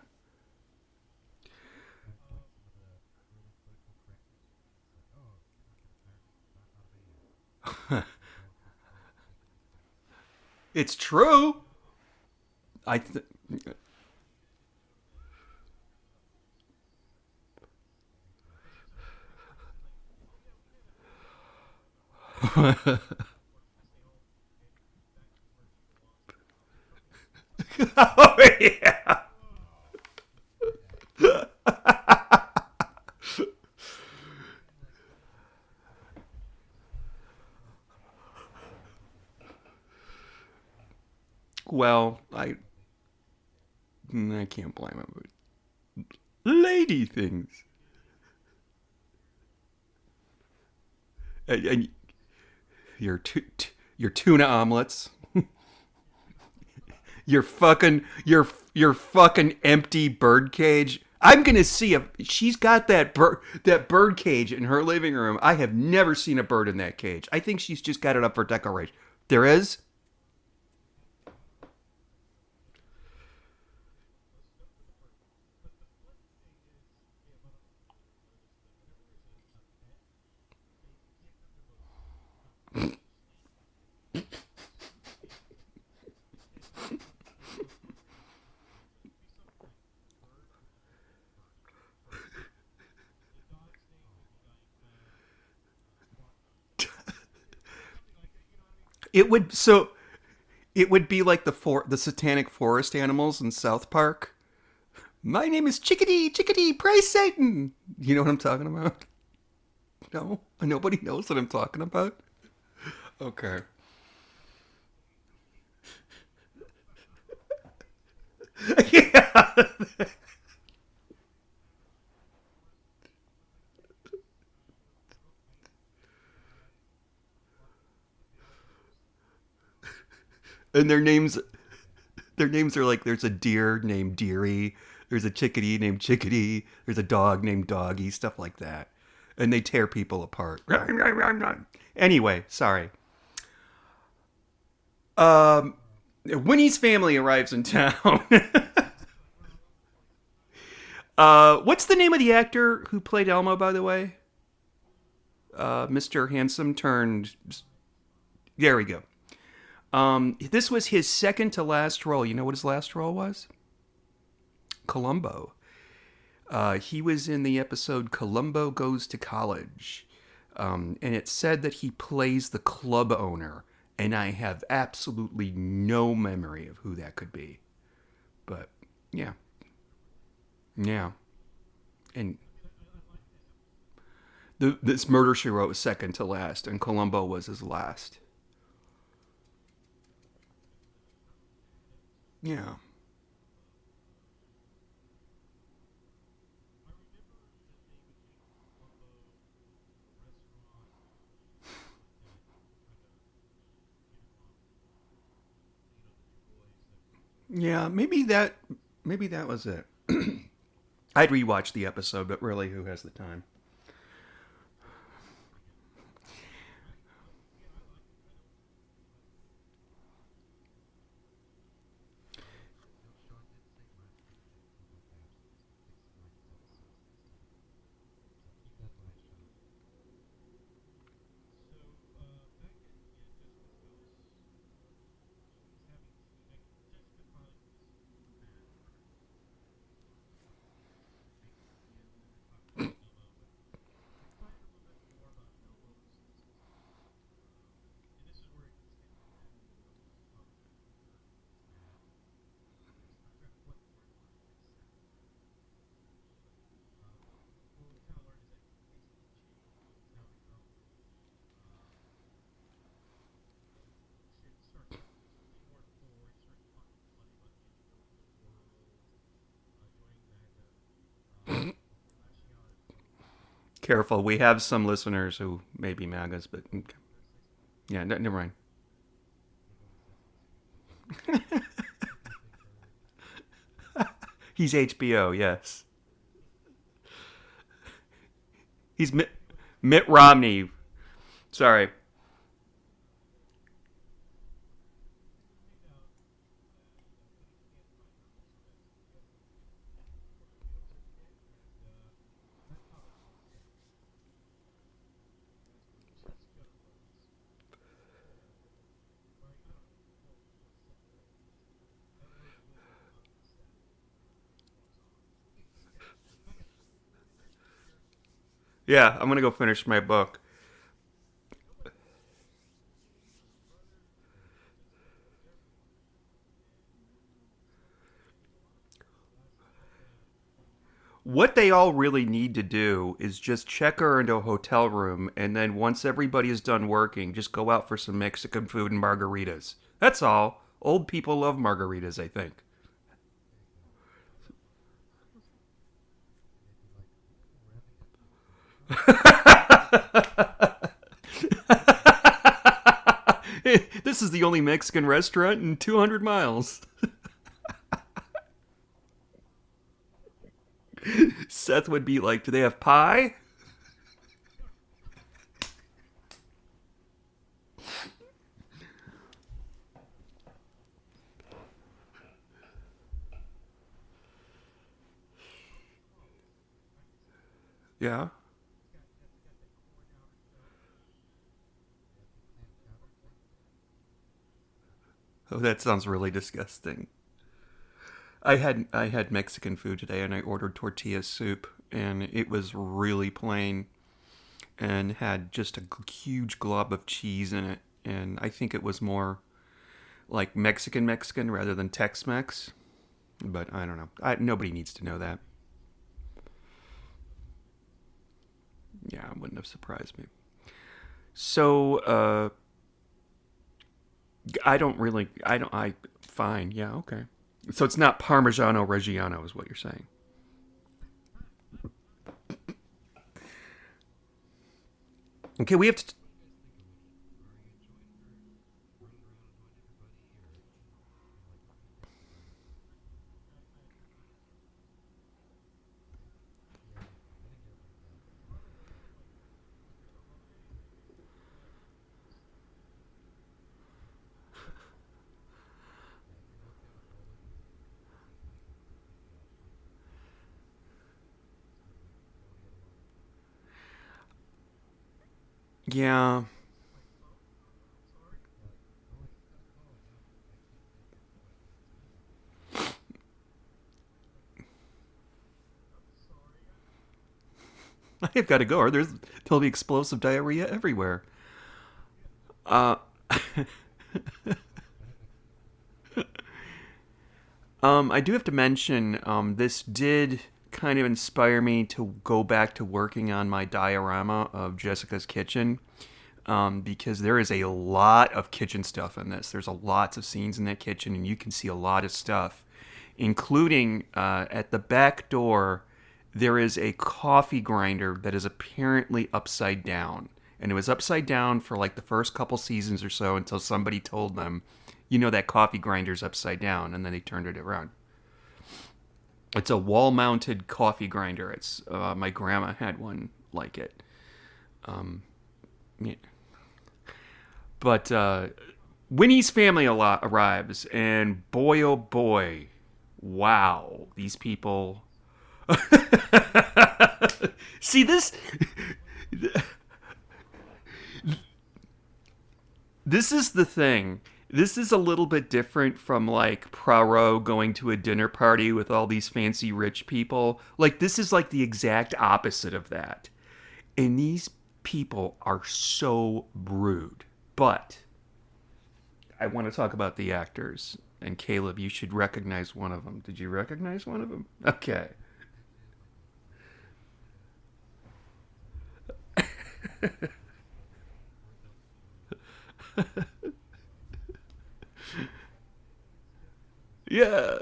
it's true. I th- oh yeah. Well, I can't blame him. But lady things. And your your tuna omelets. Your fucking empty bird cage. I'm gonna see if she's got that bird cage in her living room. I have never seen a bird in that cage. I think she's just got it up for decoration. There is. It would so it would be like the satanic forest animals in South Park. My name is Chickadee, Chickadee, praise Satan. You know what I'm talking about? No, nobody knows what I'm talking about. Okay. Yeah. And their names are like, there's a deer named Deary, there's a chickadee named Chickadee, there's a dog named Doggy, stuff like that. And they tear people apart. Anyway, sorry. Um, Winnie's family arrives in town. What's the name of the actor who played Elmo, by the way? Mr. Handsome turned. There we go. This was his second to last role. You know what his last role was? Columbo. He was in the episode Columbo Goes to College. And it said that he plays the club owner. And I have absolutely no memory of who that could be. But yeah, yeah. And this Murder She Wrote was second to last, and Columbo was his last. Yeah. Yeah, maybe that was it. I'd rewatch the episode, but really, who has the time? Careful, we have some listeners who may be MAGAs, but okay. Yeah, never mind. He's HBO, yes. He's Mitt Romney. Sorry. Yeah, I'm gonna go finish my book. What they all really need to do is just check her into a hotel room, and then once everybody is done working, just go out for some Mexican food and margaritas. That's all. Old people love margaritas, I think. This is the only Mexican restaurant in 200 miles. Seth would be like, "Do they have pie?" Yeah. Oh, that sounds really disgusting. I had Mexican food today, and I ordered tortilla soup, and it was really plain and had just a huge glob of cheese in it, and I think it was more like Mexican rather than Tex-Mex. But I don't know. Nobody needs to know that. Yeah, it wouldn't have surprised me. So I don't really. I don't. I fine. Yeah. Okay. So it's not Parmigiano Reggiano, is what you're saying. Okay, we have to. Yeah, I've got to go. Or there'll be explosive diarrhea everywhere. Uh, I do have to mention, this did kind of inspire me to go back to working on my diorama of Jessica's kitchen. Because there is a lot of kitchen stuff in this. There's a lots of scenes in that kitchen, and you can see a lot of stuff, including at the back door. There is a coffee grinder that is apparently upside down, and it was upside down for like the first couple seasons or so until somebody told them, that coffee grinder's upside down, and then they turned it around. It's a wall-mounted coffee grinder. It's my grandma had one like it. Yeah. But Winnie's family arrives, and boy, oh boy, wow, these people. See this. This is the thing. This is a little bit different from like Poirot going to a dinner party with all these fancy rich people. Like this is like the exact opposite of that. And these people are so rude. But I want to talk about the actors. And Caleb, you should recognize one of them. Did you recognize one of them? Okay. Yeah.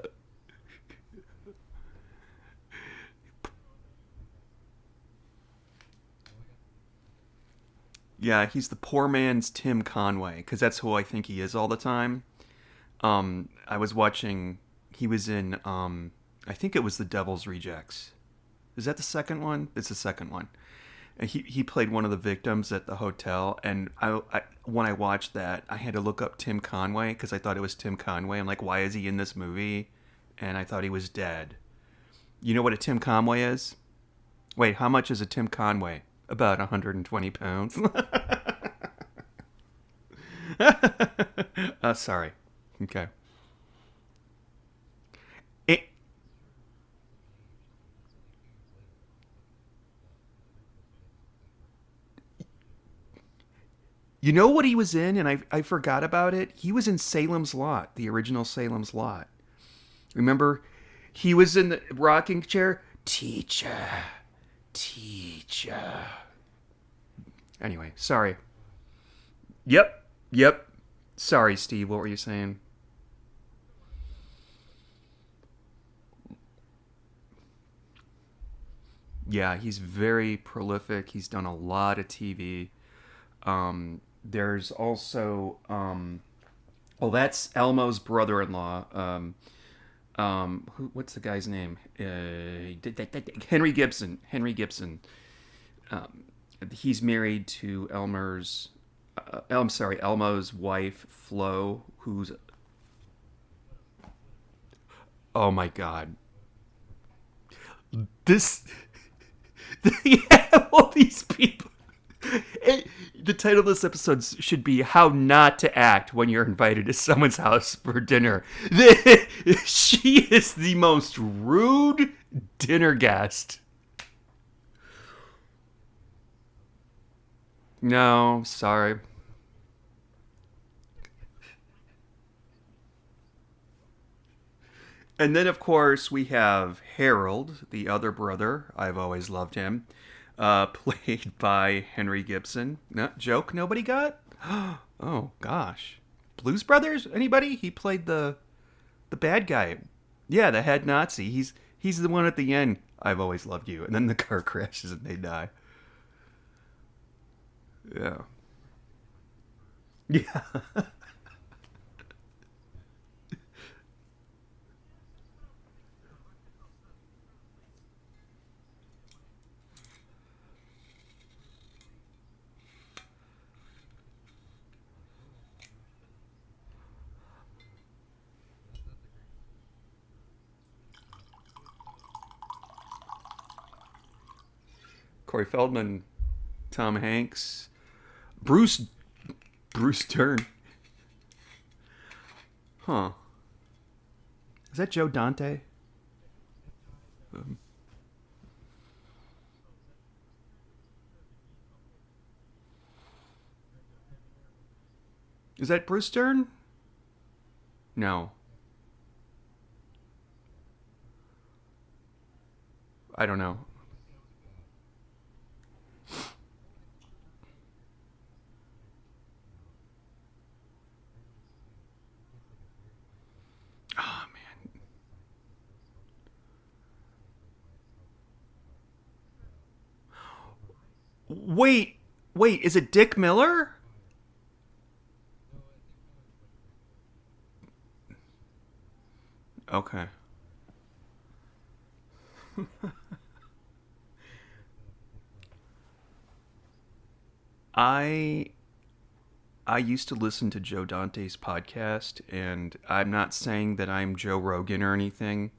Yeah, he's the poor man's Tim Conway, because that's who I think he is all the time. I was watching. He was in. I think it was The Devil's Rejects. Is that the second one? It's the second one. And he played one of the victims at the hotel, and when I watched that, I had to look up Tim Conway because I thought it was Tim Conway. I'm like, why is he in this movie? And I thought he was dead. You know what a Tim Conway is? Wait, how much is a Tim Conway? About 120 pounds. Sorry. Okay. It, you know what he was in, and I forgot about it? He was in Salem's Lot, the original Salem's Lot. Remember? He was in the rocking chair. Teacher. Teacher. Anyway, sorry. Yep. Yep. Sorry, Steve. What were you saying? Yeah, he's very prolific. He's done a lot of TV. There's also, oh, that's Elmo's brother-in-law. What's the guy's name? Henry Gibson. Henry Gibson. He's married to I'm sorry, Elmo's wife, Flo, who's, oh my God. This, yeah, all these people. The title of this episode should be "How Not to Act When You're Invited to Someone's House for Dinner." She is the most rude dinner guest. No, sorry. And then, of course, we have Harold, the other brother. I've always loved him. Played by Henry Gibson. No, joke nobody got? Oh, gosh. Blues Brothers? Anybody? He played the bad guy. Yeah, the head Nazi. He's the one at the end. I've always loved you. And then the car crashes and they die. Yeah. Yeah. Corey Feldman, Tom Hanks, Bruce Bruce Dern. Huh. Is that Joe Dante? Um, is that Bruce Dern? No. I don't know. Oh man. Wait, wait, is it Dick Miller? Okay. I I used to listen to Joe Dante's podcast, and I'm not saying that I'm Joe Rogan or anything,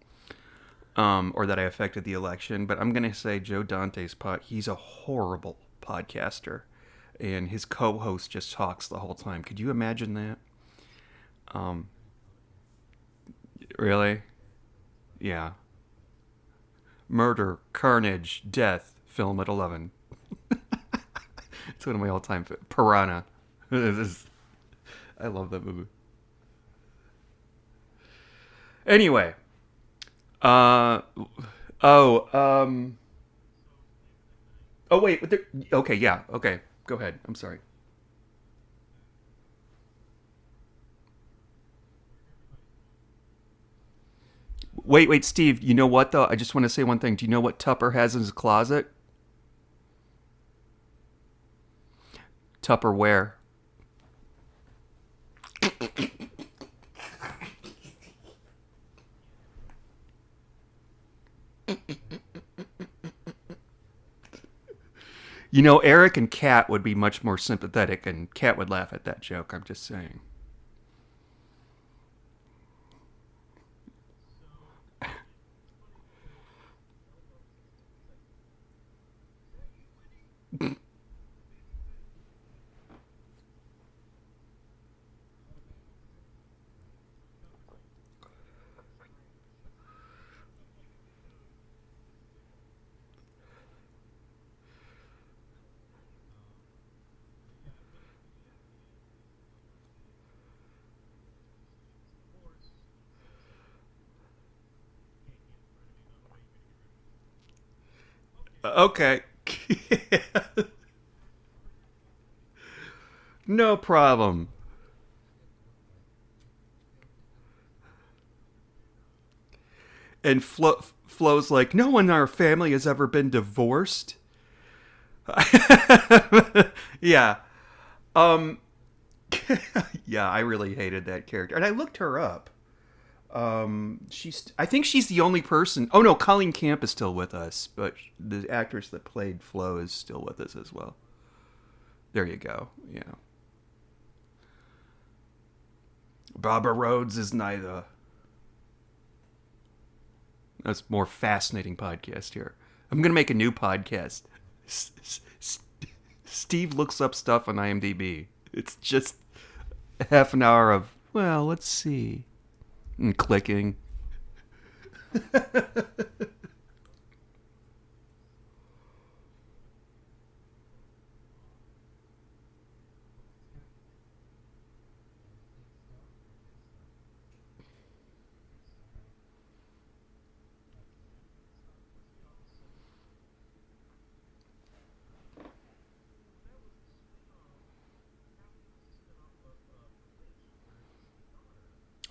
or that I affected the election, but I'm gonna say Joe Dante's he's a horrible podcaster, and his co-host just talks the whole time. Could you imagine that? Um, really? Yeah. Murder, carnage, death. Film at 11. It's one of my all-time Piranha. I love that movie. Anyway, uh, oh, oh wait, okay, yeah, okay, go ahead. I'm sorry. Wait, wait, Steve. You know what though? I just want to say one thing. Do you know what Tupper has in his closet? Tupperware. You know, Eric and Kat would be much more sympathetic, and Kat would laugh at that joke. I'm just saying. Okay. No problem. And Flo's like, no one in our family has ever been divorced. Yeah. Um. Yeah, I really hated that character, and I looked her up. I think she's the only person. Oh no, Colleen Camp is still with us, but the actress that played Flo is still with us as well. There you go. Yeah. Barbara Rhodes is neither. That's more fascinating podcast here. I'm gonna make a new podcast. Steve looks up stuff on IMDb. It's just half an hour of, well, let's see, and clicking.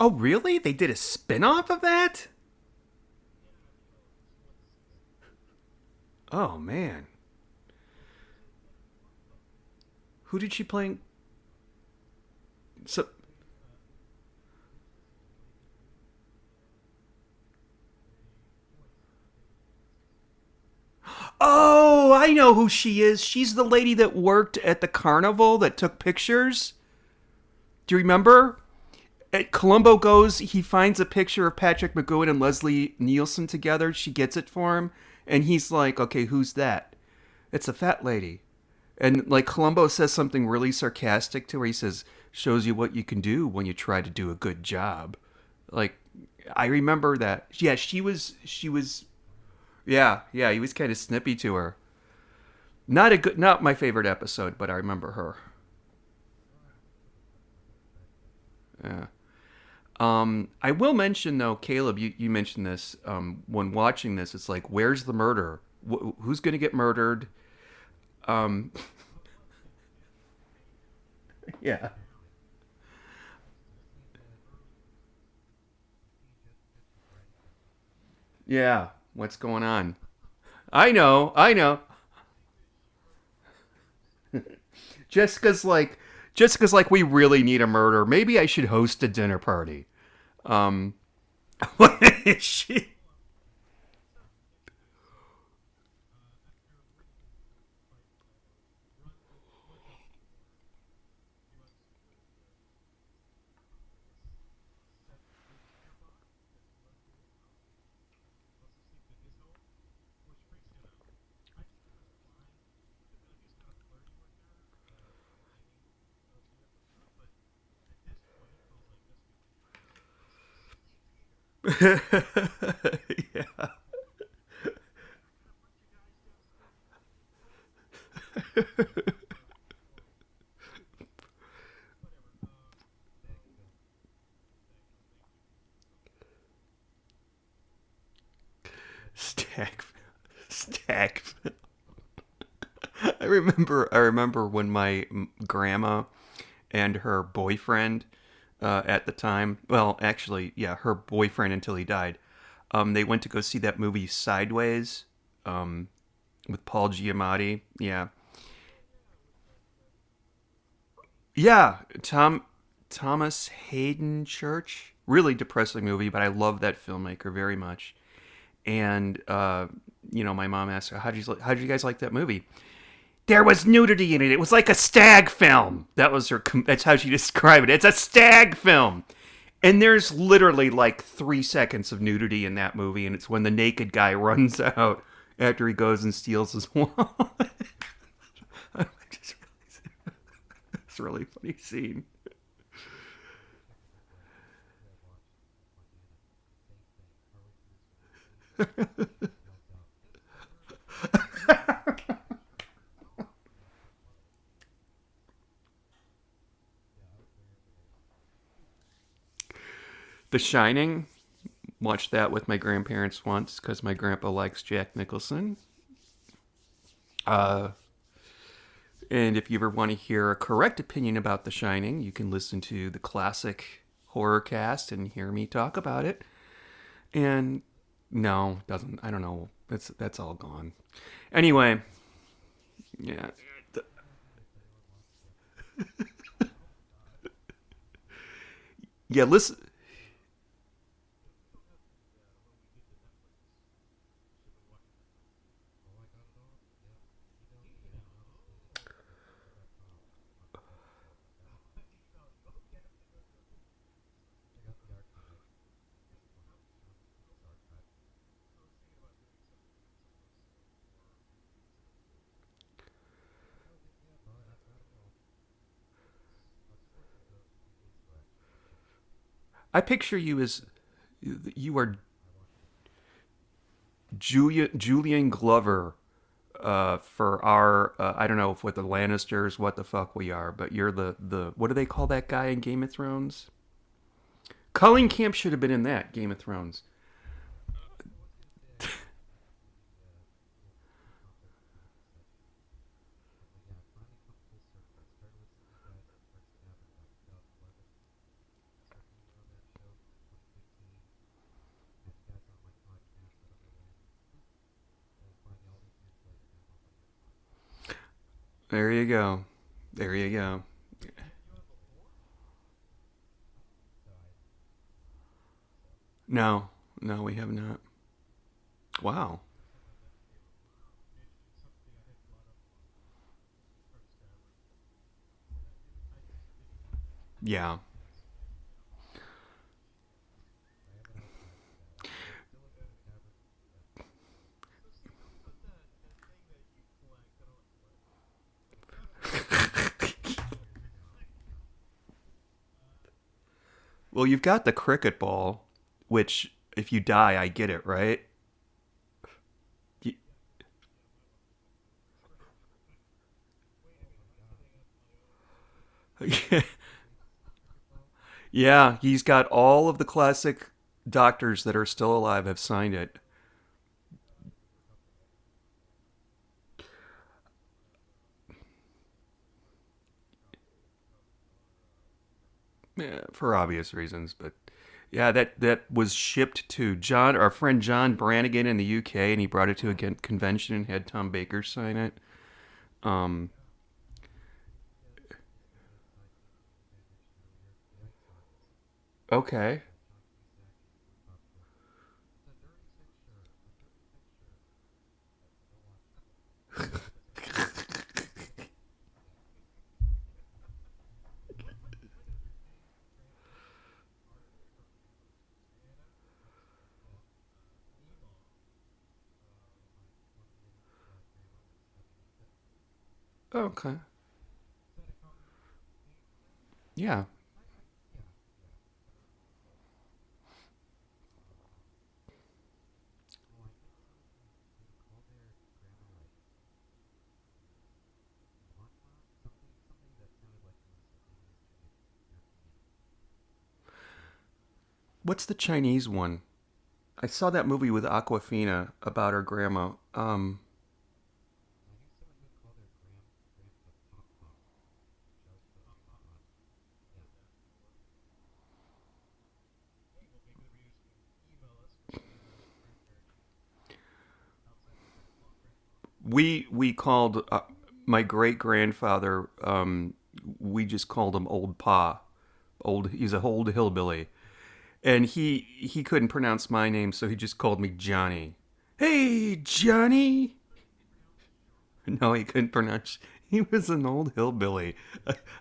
Oh, really? They did a spin-off of that? Oh man, who did she play? So, oh, I know who she is. She's the lady that worked at the carnival that took pictures. Do you remember? Columbo goes, he finds a picture of Patrick McGowan and Leslie Nielsen together. She gets it for him, and he's like, okay, who's that? It's a fat lady. And like Columbo says something really sarcastic to her. He says, shows you what you can do when you try to do a good job. Like, I remember that. Yeah, yeah, he was kind of snippy to her. Not my favorite episode, but I remember her. Yeah. I will mention though, Caleb, you mentioned this. When watching this, it's like, where's the murder? Who's going to get murdered? Um, yeah, yeah. What's going on? I know. Jessica's like, we really need a murder. Maybe I should host a dinner party. Um, what is she? Yeah. Stack, stack. I remember when my grandma and her boyfriend at the time, well, actually, yeah, her boyfriend until he died, they went to go see that movie Sideways um, with Paul Giamatti. Yeah. Yeah, Thomas Hayden Church. Really depressing movie, but I love that filmmaker very much. And my mom asked her, "How did you guys like that movie?" There was nudity in it. It was like a stag film. That was her. That's how she described it. It's a stag film. And there's literally like 3 seconds of nudity in that movie, and it's when the naked guy runs out after he goes and steals his wallet. It's a really funny scene. The Shining. Watched that with my grandparents once because my grandpa likes Jack Nicholson. Uh, and if you ever want to hear a correct opinion about The Shining, you can listen to the classic horror cast and hear me talk about it. And no, doesn't. I don't know. That's all gone. Anyway, yeah, yeah. Listen, I picture you as you are Julian Glover for our I don't know if what the Lannisters, what the fuck we are, but you're the what do they call that guy in Game of Thrones? Cullen Camp should have been in that Game of Thrones. There you go. There you go. No, no, we have not. Wow. Yeah. Well, you've got the cricket ball, which if you die, I get it, right? Y- Yeah, he's got all of the classic doctors that are still alive have signed it. Yeah, for obvious reasons, but yeah, that was shipped to John, our friend John Brannigan in the UK, and he brought it to a convention and had Tom Baker sign it. Um, okay. Okay. Yeah. What's the Chinese one? I saw that movie with Aquafina about her grandma. We called my great grandfather. we just called him Old Pa. He's a old hillbilly, and he couldn't pronounce my name, so he just called me Johnny. Hey, Johnny. No, he couldn't pronounce. He was an old hillbilly.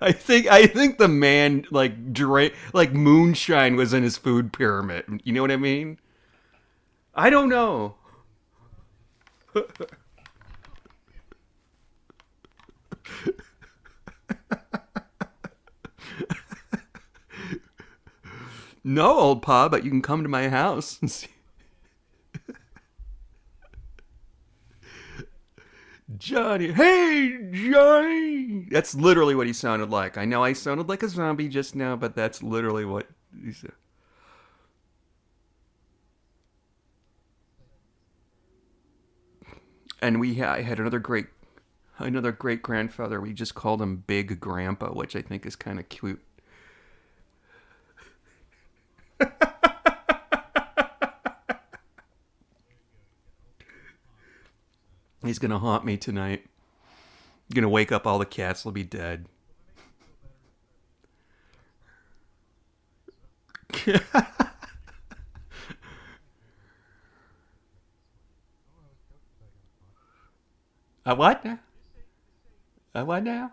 I think the man like moonshine was in his food pyramid. You know what I mean? I don't know. No, old Pa, but you can come to my house and see. Johnny. Hey, Johnny. That's literally what he sounded like. I know I sounded like a zombie just now, but that's literally what he said. And I had another great grandfather. We just called him Big Grandpa, which I think is kind of cute. He's gonna haunt me tonight. Gonna wake up, all the cats will be dead. What? What now?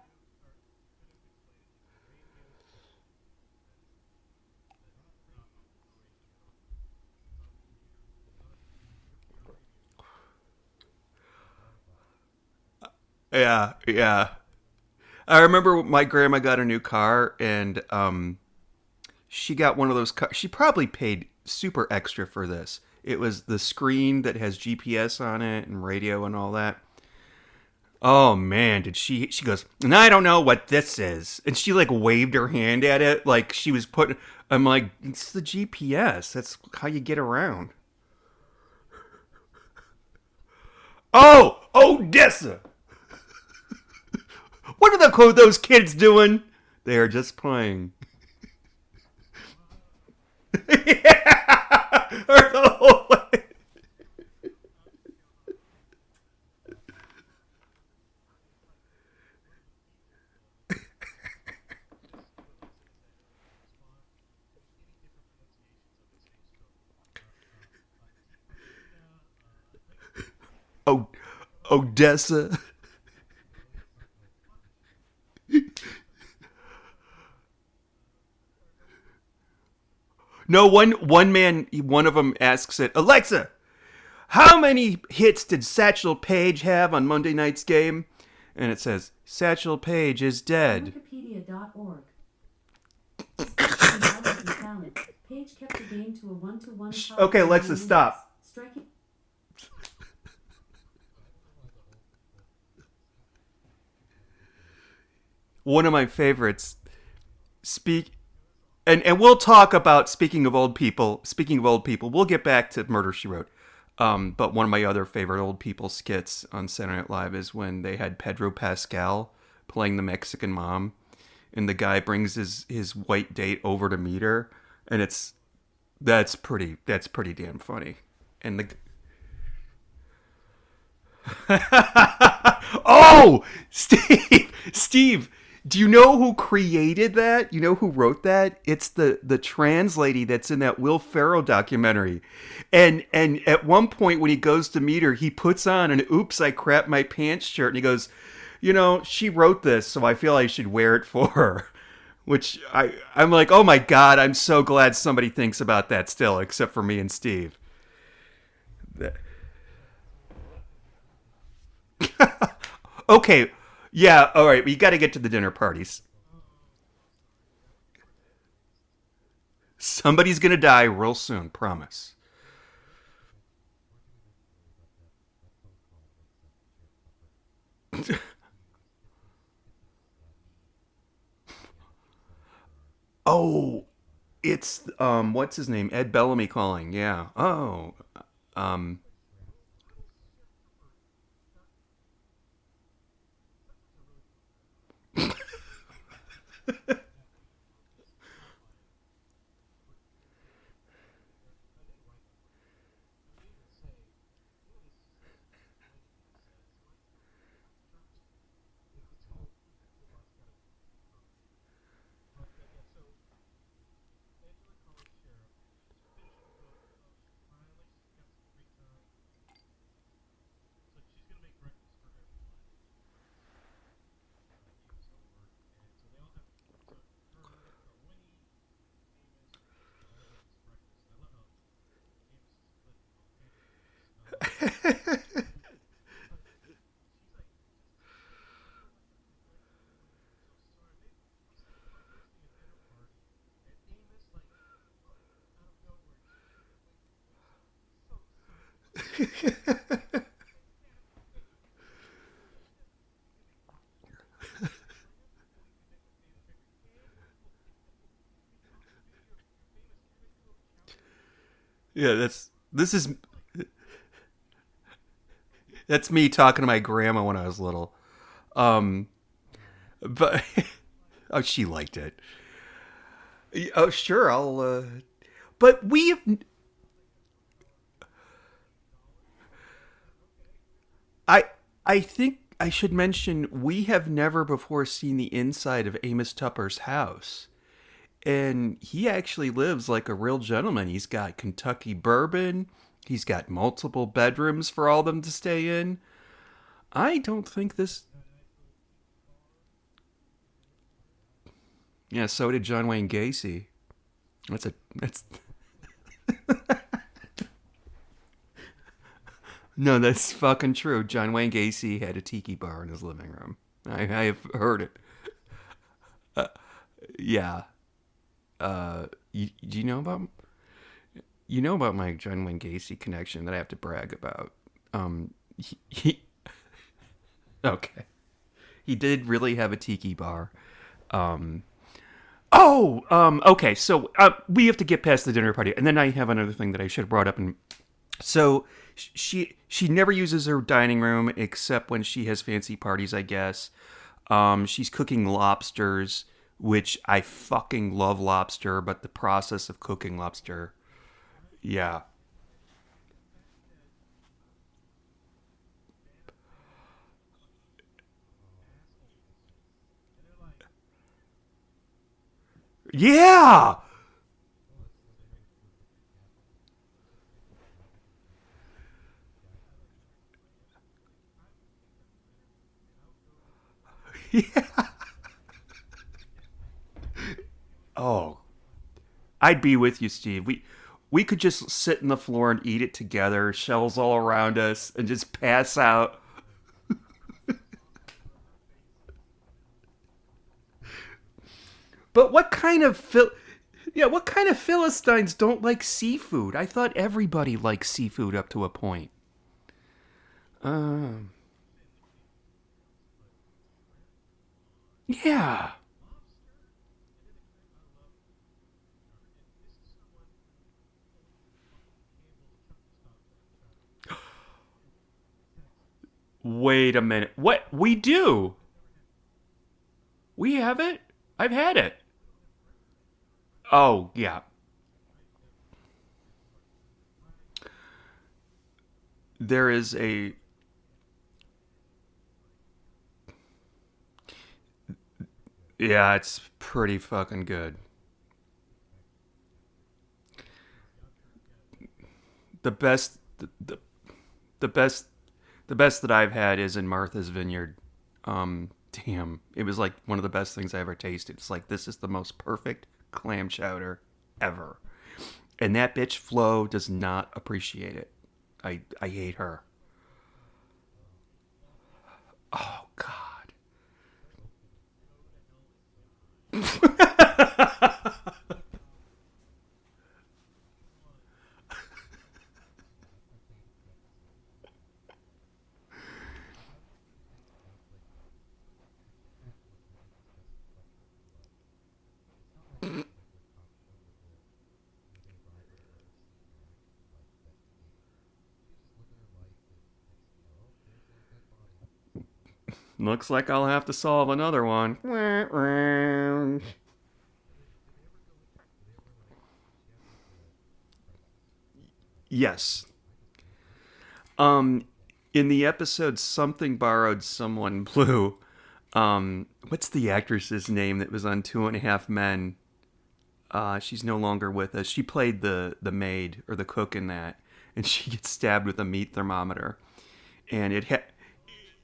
Yeah, yeah. I remember my grandma got a new car, and she got one of those cars. She probably paid super extra for this. It was the screen that has GPS on it and radio and all that. Oh man, did she goes, and I don't know what this is. And she like waved her hand at it like she was putting I'm like, it's the GPS. That's how you get around. Oh, Odessa. What are those kids doing? They are just playing. Yeah. Or the whole oh, Odessa. No, one of them asks it, Alexa, how many hits did Satchel Paige have on Monday night's game? And it says, Satchel Paige is dead. Wikipedia.org. Despite some battles and talent, Page kept the game to a 1-1 tie Okay, in the Alexa, innings, stop. striking. One of my favorites. Speak and we'll talk about speaking of old people, we'll get back to Murder She Wrote. But one of my other favorite old people skits on Saturday Night Live is when they had Pedro Pascal playing the Mexican mom, and the guy brings his white date over to meet her, and that's pretty damn funny. And the oh, Steve, do you know who created that? You know who wrote that? It's the trans lady that's in that Will Ferrell documentary. And at one point when he goes to meet her, he puts on an "Oops, I crap my pants" shirt, and he goes, she wrote this, so I feel I should wear it for her. Which I'm like, oh my god, I'm so glad somebody thinks about that still, except for me and Steve. Okay, yeah, all right, we got to get to the dinner parties. Somebody's gonna die real soon, promise. Oh, it's what's his name? Ed Bellamy calling. Yeah. Oh, um, Yeah, that's me talking to my grandma when I was little. Um, but oh, she liked it. Oh, sure, I'll. But I, I think I should mention we have never before seen the inside of Amos Tupper's house, and he actually lives like a real gentleman. He's got Kentucky bourbon. He's got multiple bedrooms for all of them to stay in. I don't think this. Yeah, so did John Wayne Gacy. That's no, that's fucking true. John Wayne Gacy had a tiki bar in his living room. I have heard it. Yeah. Do you know about my John Wayne Gacy connection that I have to brag about? He okay. He did really have a tiki bar. Um, okay. So we have to get past the dinner party, and then I have another thing that I should have brought up. And so she never uses her dining room except when she has fancy parties, I guess. She's cooking lobsters, which I fucking love lobster, but the process of cooking lobster, yeah, yeah, yeah. Oh, I'd be with you, Steve. We could just sit on the floor and eat it together, shells all around us, and just pass out. But what kind of Philistines don't like seafood? I thought everybody likes seafood up to a point. Um, yeah. Wait a minute. What? We do? We have it? I've had it. Oh, yeah. There is a yeah, it's pretty fucking good. The best the best the best that I've had is in Martha's Vineyard. Damn, it was like one of the best things I ever tasted. It's like this is the most perfect clam chowder ever. And that bitch Flo does not appreciate it. I hate her. Oh god. Looks like I'll have to solve another one. Yes. Um in the episode Something Borrowed Someone Blue, what's the actress's name that was on Two and a Half Men? She's no longer with us. She played the maid or the cook in that, and she gets stabbed with a meat thermometer. And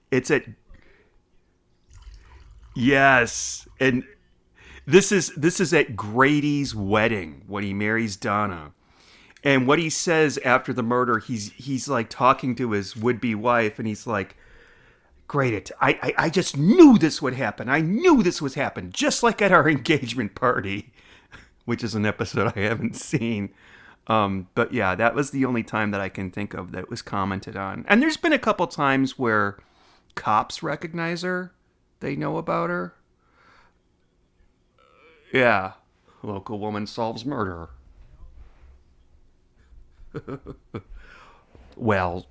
it's at yes, and this is at Grady's wedding when he marries Donna. And what he says after the murder, he's like talking to his would be wife, and he's like, "Great, I just knew this would happen. I knew this would happen, just like at our engagement party," which is an episode I haven't seen. But yeah, that was the only time that I can think of that was commented on. And there's been a couple times where cops recognize her, they know about her. Yeah, local woman solves murder. Well,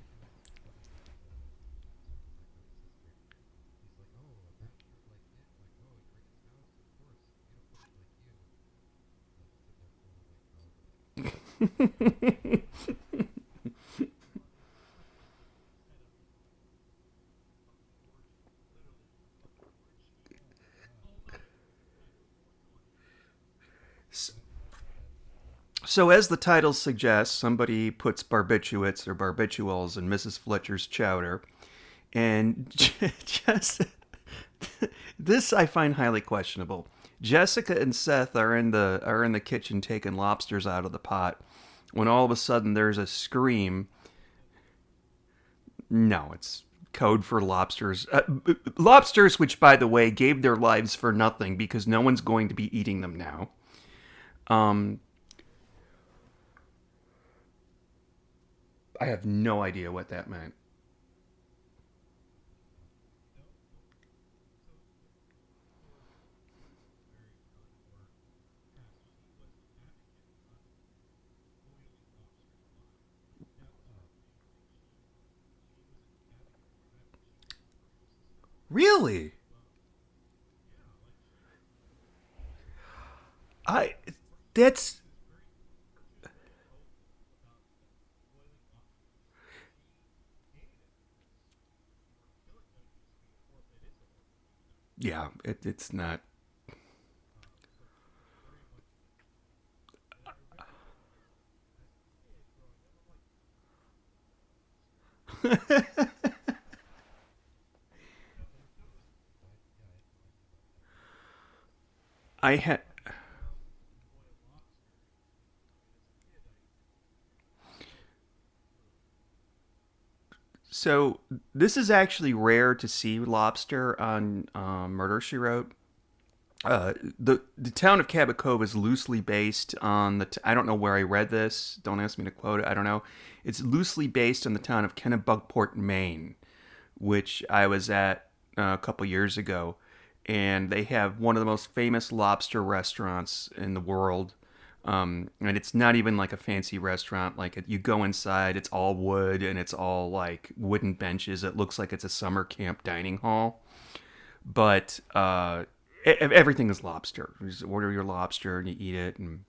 so as the title suggests, somebody puts barbiturates or barbitals in Mrs. Fletcher's chowder, and just this I find highly questionable. Jessica and Seth are in the kitchen taking lobsters out of the pot when all of a sudden there's a scream. No, it's code for lobsters. Lobsters, which by the way gave their lives for nothing because no one's going to be eating them now. Um, I have no idea what that meant. Really? I that's yeah. It's not. I had so this is actually rare to see lobster on Murder She Wrote. The town of Cabot Cove is loosely based on I don't know where I read this. Don't ask me to quote it. I don't know. It's loosely based on the town of Kennebunkport, Maine, which I was at a couple years ago, and they have one of the most famous lobster restaurants in the world. And it's not even like a fancy restaurant. Like you go inside, it's all wood and it's all like wooden benches. It looks like it's a summer camp dining hall, but everything is lobster. You just order your lobster and you eat it, and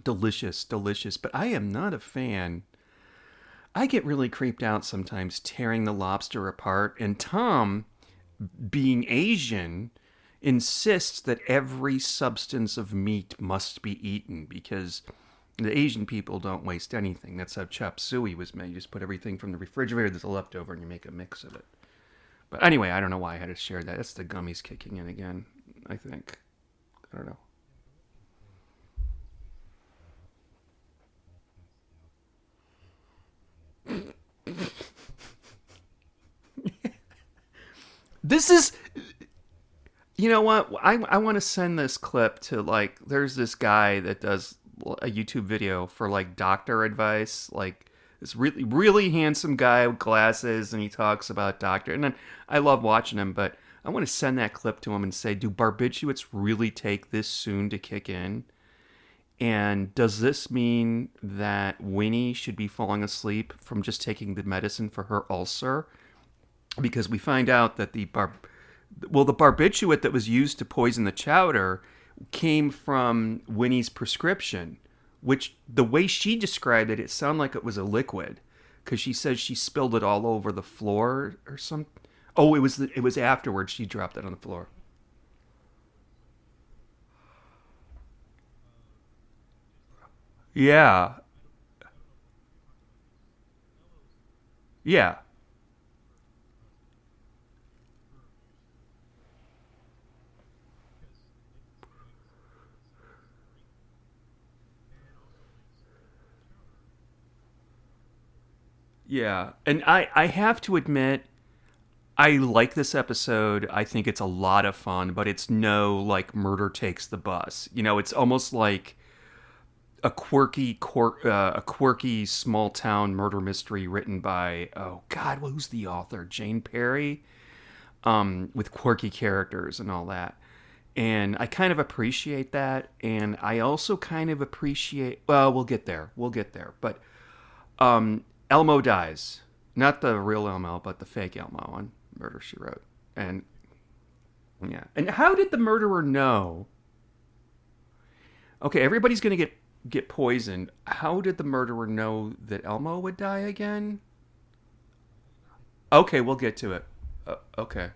delicious, delicious. But I am not a fan. I get really creeped out sometimes tearing the lobster apart, and Tom, being Asian, insists that every substance of meat must be eaten because the Asian people don't waste anything. That's how chop suey was made. You just put everything from the refrigerator that's left over and you make a mix of it. But anyway, I don't know why I had to share that. That's the gummies kicking in again, I think. I don't know. This is, you know what? I want to send this clip to like, there's this guy that does a YouTube video for like doctor advice. Like, this really, really handsome guy with glasses, and he talks about doctor. And then I love watching him, but I want to send that clip to him and say, do barbiturates really take this soon to kick in? And does this mean that Winnie should be falling asleep from just taking the medicine for her ulcer? Because we find out that the barbiturate that was used to poison the chowder came from Winnie's prescription, which the way she described it, it sounded like it was a liquid, because she says she spilled it all over the floor or something. Oh, it was afterwards she dropped it on the floor. Yeah, yeah, yeah. And I have to admit, I like this episode. I think it's a lot of fun, but it's no like murder takes the bus. It's almost like a quirky small town murder mystery written by, oh God, well, who's the author? Jane Perry, with quirky characters and all that. And I kind of appreciate that, and I also kind of appreciate. Well, we'll get there. We'll get there, but Elmo dies. Not the real Elmo, but the fake Elmo on Murder She Wrote. And yeah. And how did the murderer know? Okay, everybody's gonna get poisoned. How did the murderer know that Elmo would die again? Okay, we'll get to it. Okay.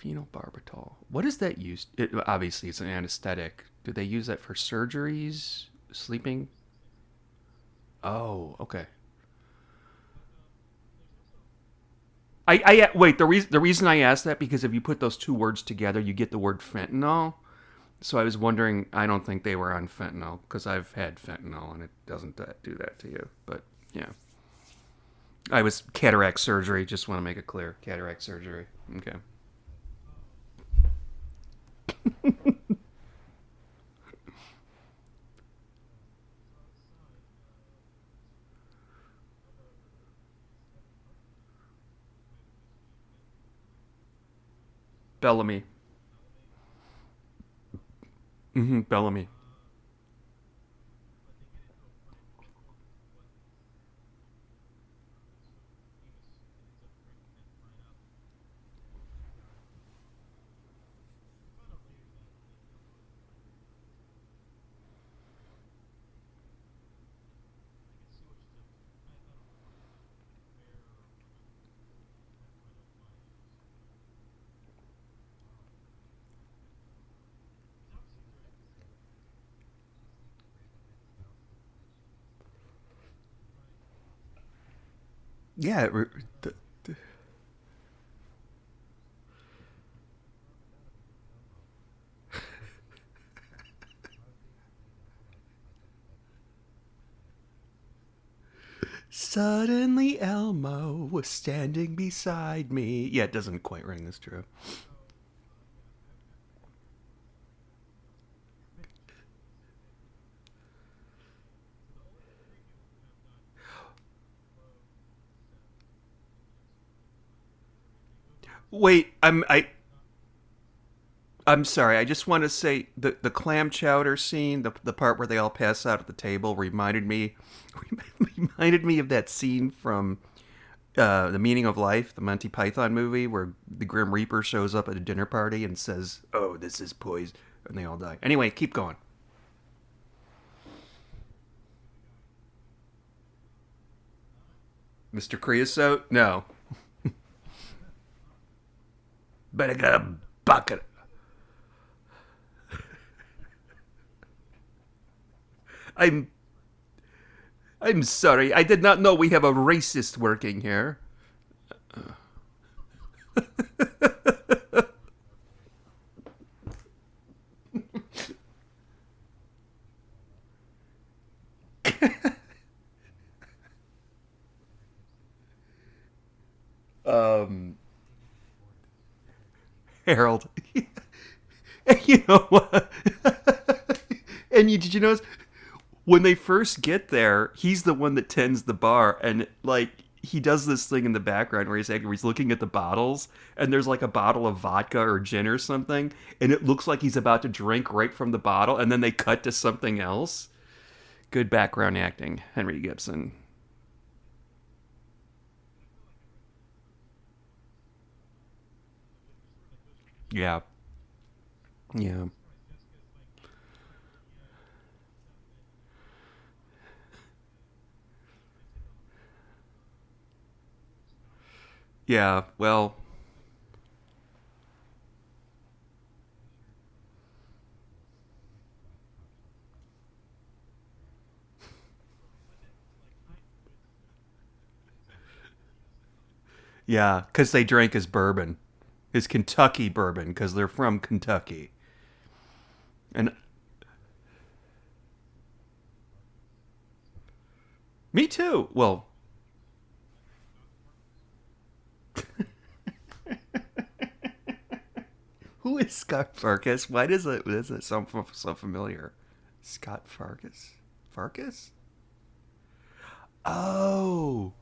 Phenobarbital. What is that used? Obviously, it's an anesthetic. Do they use that for surgeries? Sleeping? Oh, okay. I wait. The reason I asked that because if you put those two words together, you get the word fentanyl. So I was wondering. I don't think they were on fentanyl because I've had fentanyl and it doesn't do that to you. But yeah, I was cataract surgery. Just want to make it clear, cataract surgery. Okay. Bellamy. Bellamy. Yeah. Suddenly Elmo was standing beside me. Yeah, it doesn't quite ring this true. Wait, I'm sorry. I just want to say the clam chowder scene, the part where they all pass out at the table, reminded me reminded me of that scene from The Meaning of Life, the Monty Python movie, where the Grim Reaper shows up at a dinner party and says, "Oh, this is poison," and they all die. Anyway, keep going. Mr. Creosote? No. Better get a bucket. I'm I'm sorry. I did not know we have a racist working here. Um, Harold. And you know what? And did you notice when they first get there, he's the one that tends the bar, and like he does this thing in the background where he's looking at the bottles, and there's like a bottle of vodka or gin or something, and it looks like he's about to drink right from the bottle, and then they cut to something else. Good background acting, Henry Gibson. Yeah, yeah, yeah. Well, yeah, because they drank his bourbon, his Kentucky bourbon, because they're from Kentucky. And me too. Well, who is Scott Farkas? Why does it sound so familiar? Scott Farkas? Farkas? Oh,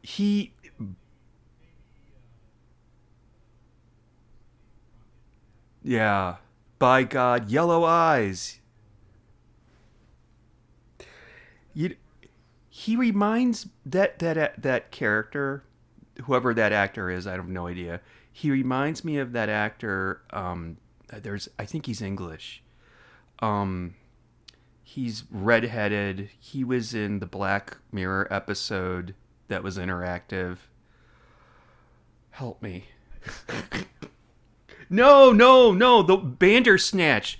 he. Yeah. By God, yellow eyes. You, he reminds that character, whoever that actor is. I have no idea. He reminds me of that actor. I think he's English. Um, he's redheaded. He was in the Black Mirror episode that was interactive. Help me. No, no, no. The Bandersnatch.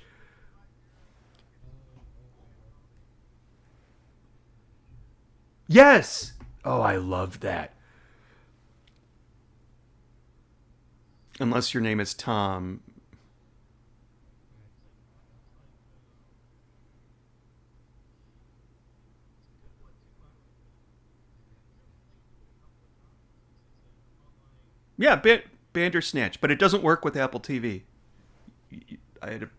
Yes. Oh, I love that. Unless your name is Tom. Yeah, Bandersnatch, but it doesn't work with Apple TV. I had a.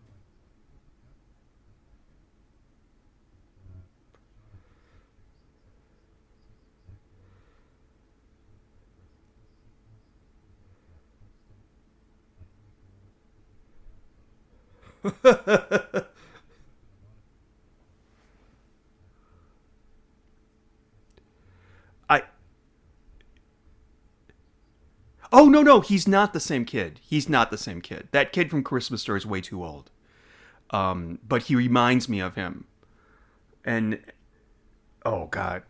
I. Oh no no, he's not the same kid. He's not the same kid. That kid from Christmas Story is way too old. But he reminds me of him. And oh god.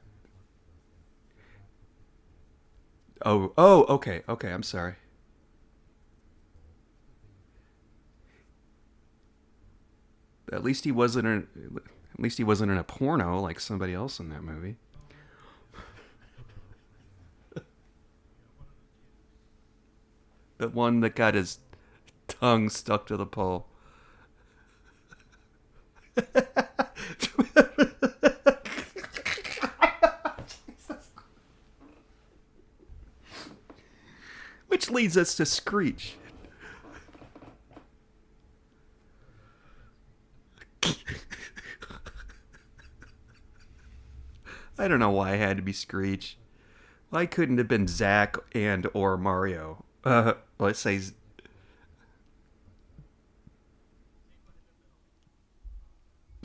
Oh okay okay. I'm sorry. At least he wasn't in. At least he wasn't in a porno like somebody else in that movie. The one that got his tongue stuck to the pole. Which leads us to Screech. I don't know why it had to be Screech. Why couldn't it have been Zach and or Mario? Let's say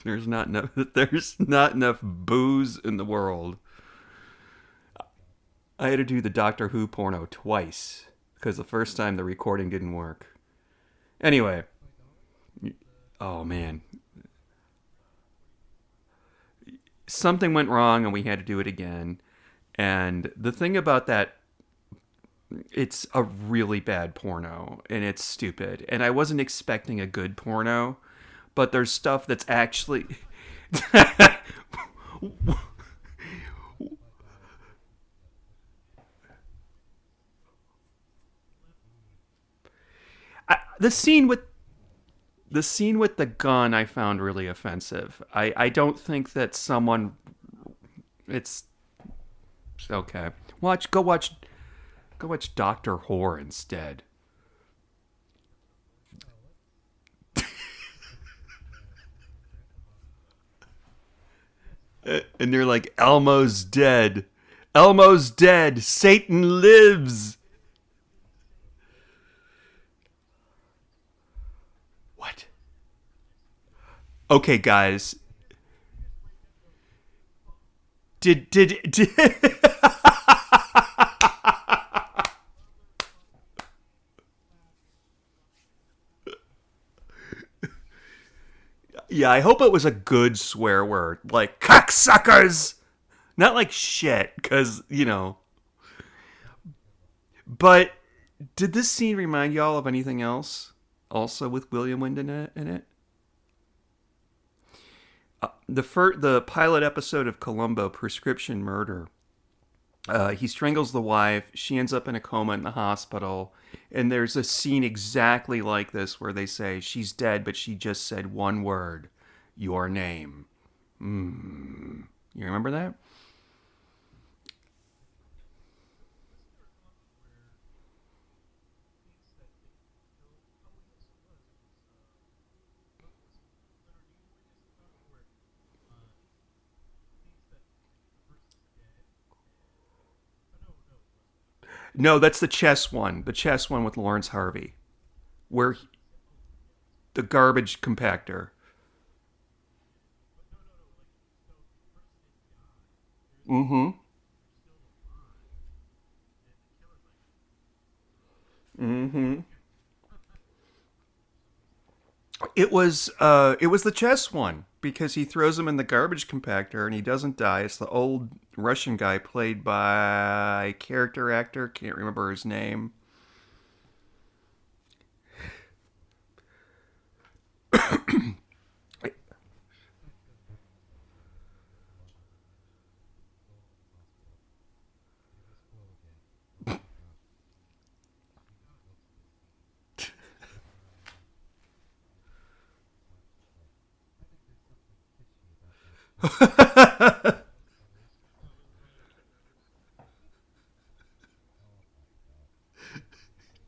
there's not enough. There's not enough booze in the world. I had to do the Doctor Who porno twice because the first time the recording didn't work. Anyway, oh man, something went wrong and we had to do it again. And the thing about that, it's a really bad porno and it's stupid. And I wasn't expecting a good porno, but there's stuff that's actually. The scene with the gun I found really offensive. I don't think that someone. It's okay. Go watch Doctor Whore instead. And they're like, Elmo's dead. Elmo's dead. Satan lives. What? Okay, guys. Did Yeah, I hope it was a good swear word, like cocksuckers, not like shit, because But did this scene remind y'all of anything else? Also with William Wyndham in it. The pilot episode of Columbo, Prescription Murder. He strangles the wife. She ends up in a coma in the hospital. And there's a scene exactly like this where they say she's dead, but she just said one word, your name. You remember that? No, that's the chess one. The chess one with Lawrence Harvey, where the garbage compactor. Mm-hmm. Mm-hmm. It was the chess one because he throws him in the garbage compactor and he doesn't die. It's the old Russian guy played by character actor, can't remember his name.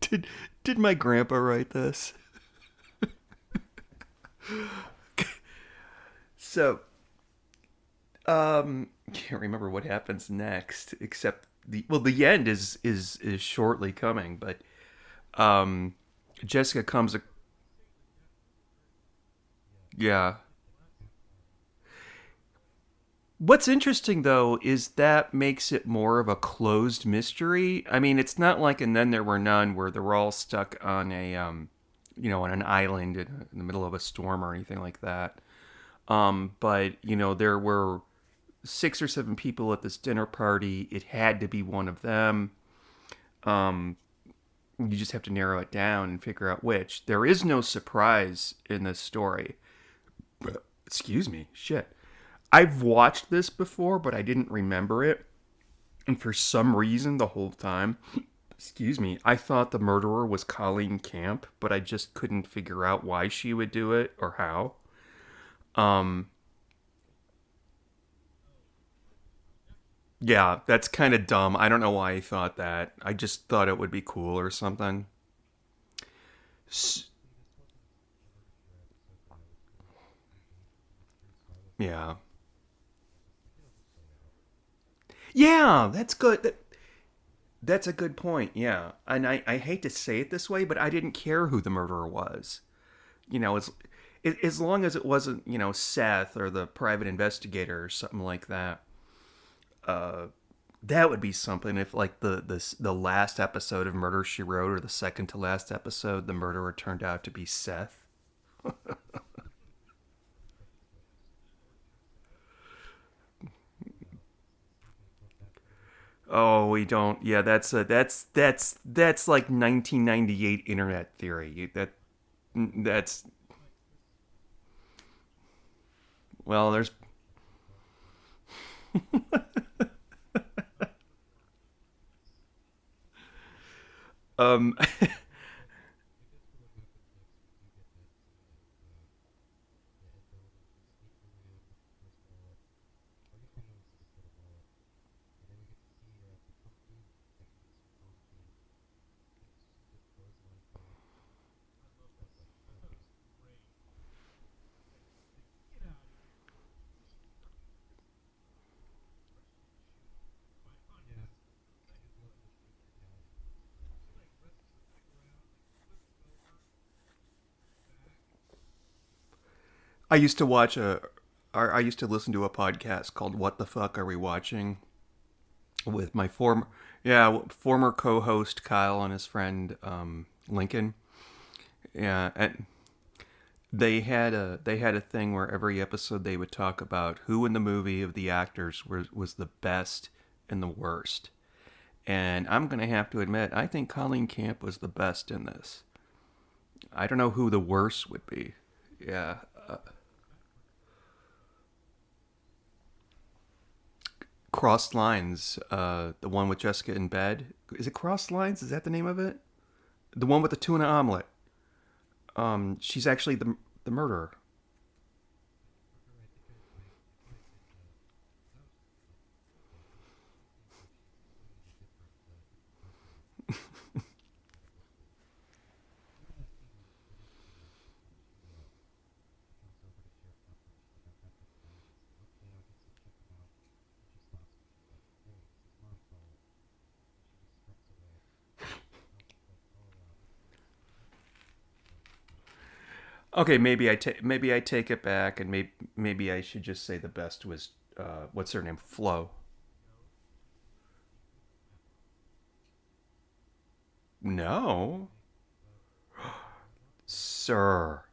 did did my grandpa write this? So, can't remember what happens next except the end is shortly coming, but um Jessica comes yeah. What's interesting though is that makes it more of a closed mystery. I mean, it's not like And Then There Were None where they're all stuck on a on an island in the middle of a storm or anything like that. But there were 6 or 7 people at this dinner party. It had to be one of them. Um, you just have to narrow it down and figure out which. There is no surprise in this story. Excuse me, shit. I've watched this before, but I didn't remember it. And for some reason, the whole time, excuse me, I thought the murderer was Colleen Camp, but I just couldn't figure out why she would do it or how. Um, yeah, that's kind of dumb. I don't know why I thought that. I just thought it would be cool or something. S- yeah. Yeah, that's good. That's a good point. Yeah. And I hate to say it this way, but I didn't care who the murderer was. As long as it wasn't, Seth or the private investigator or something like that. Uh, that would be something if, like, the last episode of Murder She Wrote or the second to last episode, the murderer turned out to be Seth. Oh, we don't. Yeah, that's like 1998 internet theory. That's well, there's um I used to watch a I used to listen to a podcast called What the Fuck Are We Watching with my former co-host Kyle and his friend Lincoln. Yeah, and they had a thing where every episode they would talk about who in the movie of the actors was the best and the worst. And I'm gonna have to admit, I think Colleen Camp was the best in this. I don't know who the worst would be. Yeah, Crossed Lines, the one with Jessica in bed. Is it Crossed Lines? Is that the name of it? The one with the tuna omelet. She's actually the murderer. Okay, maybe I take it back, and maybe I should just say the best was what's her name, Flo. No, sir,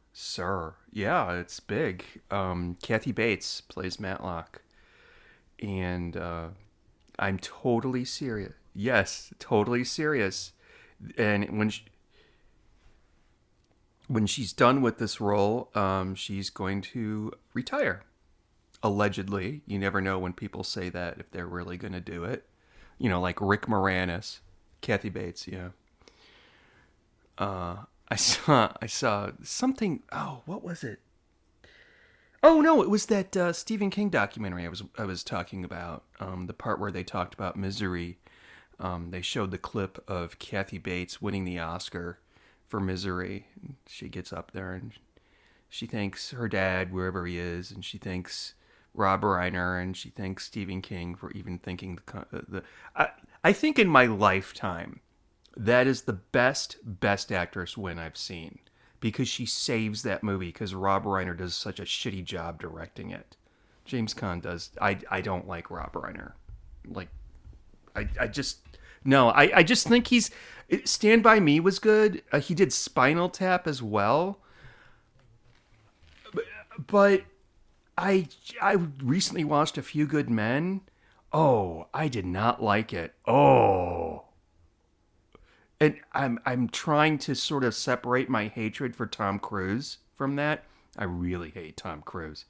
yeah, it's big. Kathy Bates plays Matlock, and I'm totally serious. Yes, totally serious. And when she's done with this role, she's going to retire. Allegedly, you never know when people say that if they're really going to do it. You know, like Rick Moranis, Kathy Bates. Yeah, I saw something. Oh, what was it? Oh no, it was that Stephen King documentary I was talking about. The part where they talked about Misery. They showed the clip of Kathy Bates winning the Oscar for Misery. She gets up there and she thanks her dad wherever he is, and she thanks Rob Reiner, and she thanks Stephen King for even thinking the. I think in my lifetime, that is the best actress win I've seen because she saves that movie because Rob Reiner does such a shitty job directing it. James Caan does. I don't like Rob Reiner. Like I just no. I just think he's Stand by Me was good. He did Spinal Tap as well, but I recently watched A Few Good Men. Oh, I did not like it. Oh, and I'm trying to sort of separate my hatred for Tom Cruise from that. I really hate Tom Cruise,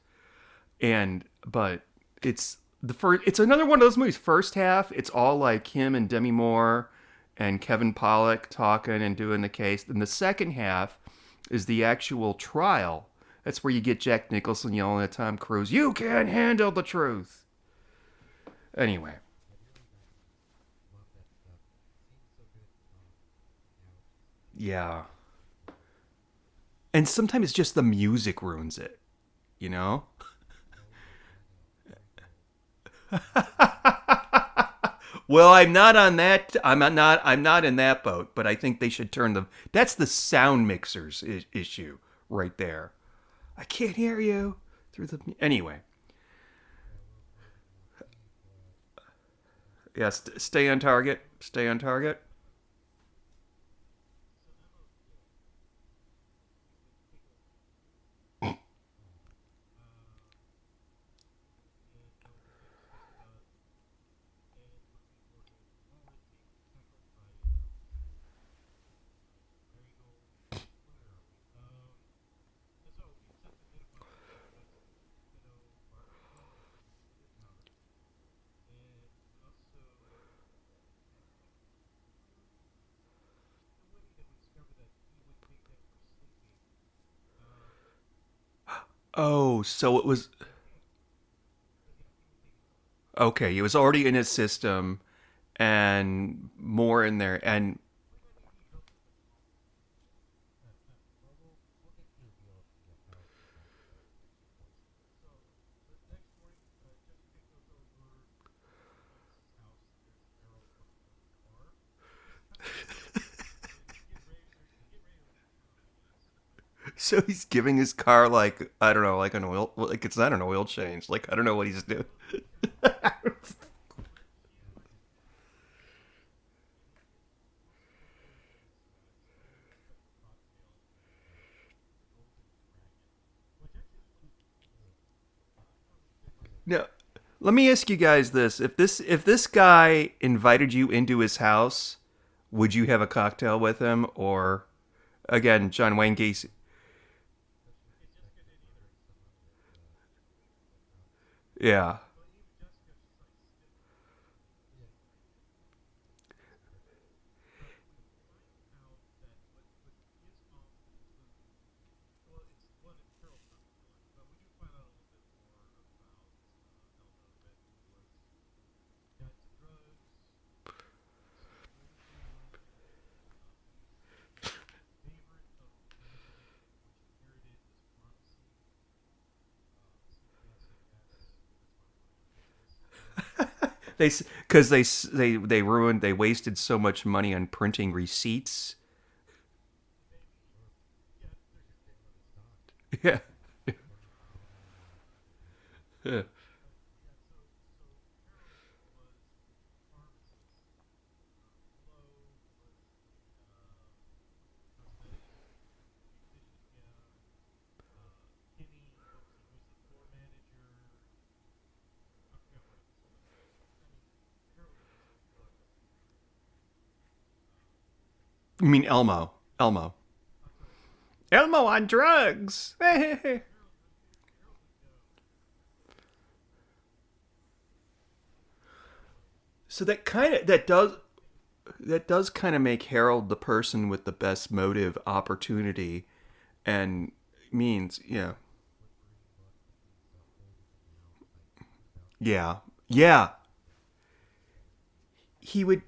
but it's the first. It's another one of those movies. First half, it's all like him and Demi Moore and Kevin Pollak talking and doing the case. Then the second half is the actual trial. That's where you get Jack Nicholson yelling at Tom Cruise, "You can't handle the truth." Anyway, yeah. And sometimes it's just the music ruins it, you know? Well, I'm not on that. I'm not in that boat. But I think they should turn the. That's the sound mixers issue right there. I can't hear you through the. Anyway, yes. Stay on target. Stay on target. Oh, so it was okay. It was already in his system, and more in there, and so he's giving his car like I don't know, like an oil, like it's not an oil change. Like I don't know what he's doing. No, let me ask you guys this: if this guy invited you into his house, would you have a cocktail with him, or again, John Wayne Gacy? Yeah. They because they ruined they wasted so much money on printing receipts. Yeah. Yeah. You mean Elmo? Elmo. Elmo on drugs. So that does kind of make Harold the person with the best motive, opportunity, and means. Yeah. Yeah. Yeah. He would.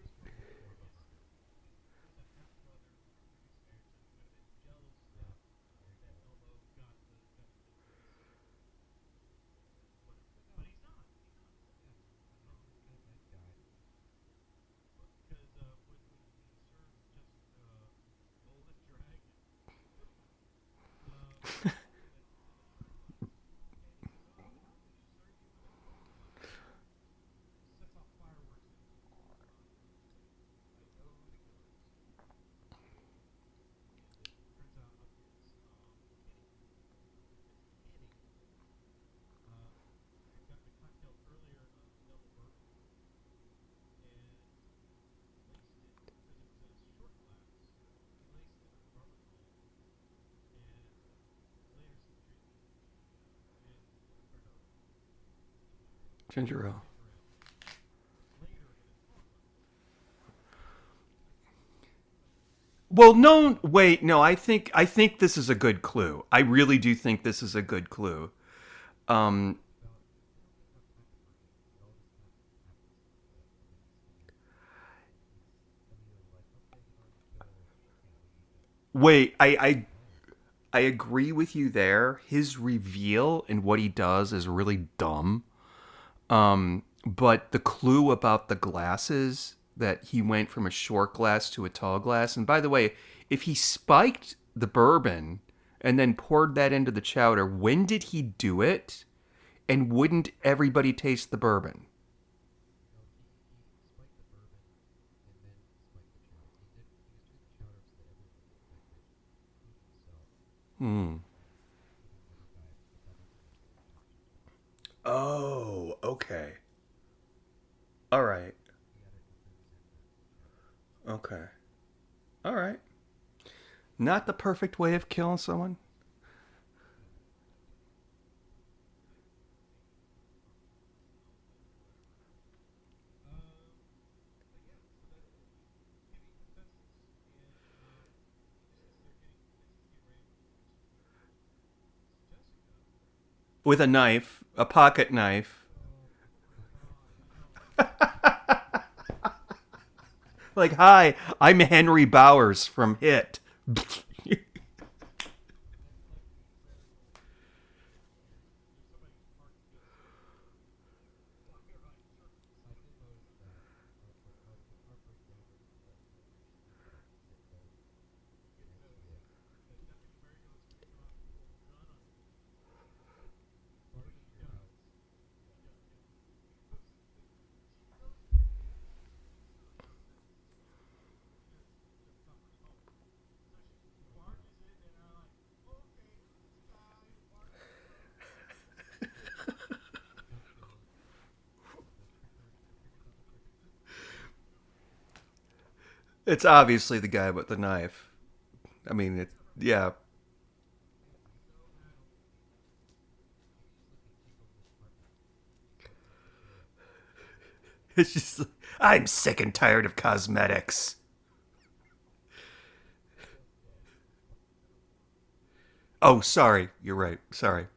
Ginger ale. Well, no, wait, no. I think this is a good clue. I really do think this is a good clue. Um, wait, I agree with you there. His reveal and what he does is really dumb. But the clue about the glasses, that he went from a short glass to a tall glass. And by the way, if he spiked the bourbon and then poured that into the chowder, when did he do it? And wouldn't everybody taste the bourbon? Hmm. Oh, okay. All right. Okay. All right. Not the perfect way of killing someone. With a knife, a pocket knife. Like, hi, I'm Henry Bowers from Hit. It's obviously the guy with the knife. I mean, yeah. It's just, I'm sick and tired of cosmetics. Oh, sorry. You're right. Sorry.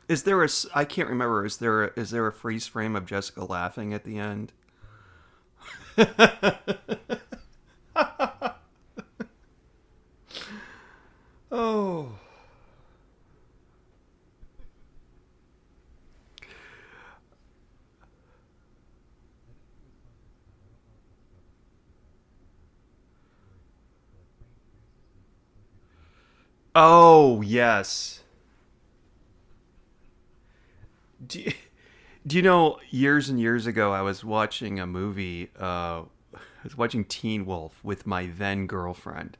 Is there a? I can't remember. Is there a freeze frame of Jessica laughing at the end? Oh. Oh yes. Do you, do you know? Years and years ago, I was watching a movie. I was watching Teen Wolf with my then girlfriend,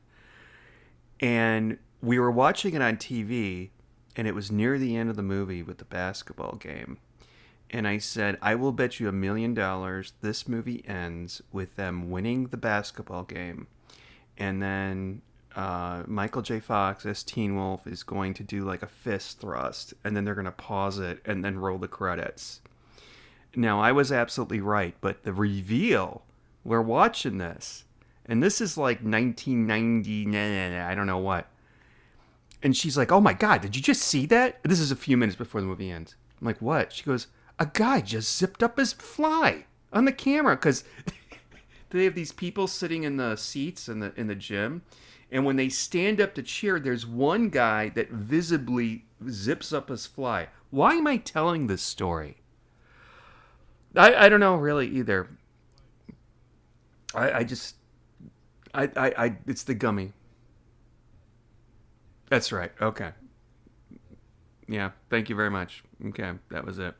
and we were watching it on TV, and it was near the end of the movie with the basketball game. And I said, I will bet you $1 million this movie ends with them winning the basketball game. And then Michael J. Fox as Teen Wolf is going to do like a fist thrust. And then they're going to pause it and then roll the credits. Now, I was absolutely right. But the reveal, we're watching this. And this is like 1990, I don't know what. And she's like, oh my God, did you just see that? This is a few minutes before the movie ends. I'm like, what? She goes, a guy just zipped up his fly on the camera because they have these people sitting in the seats in the gym, and when they stand up to cheer, there's one guy that visibly zips up his fly. Why am I telling this story? I don't know really either. I just it's the gummy. That's right. Okay. Yeah. Thank you very much. Okay, that was it.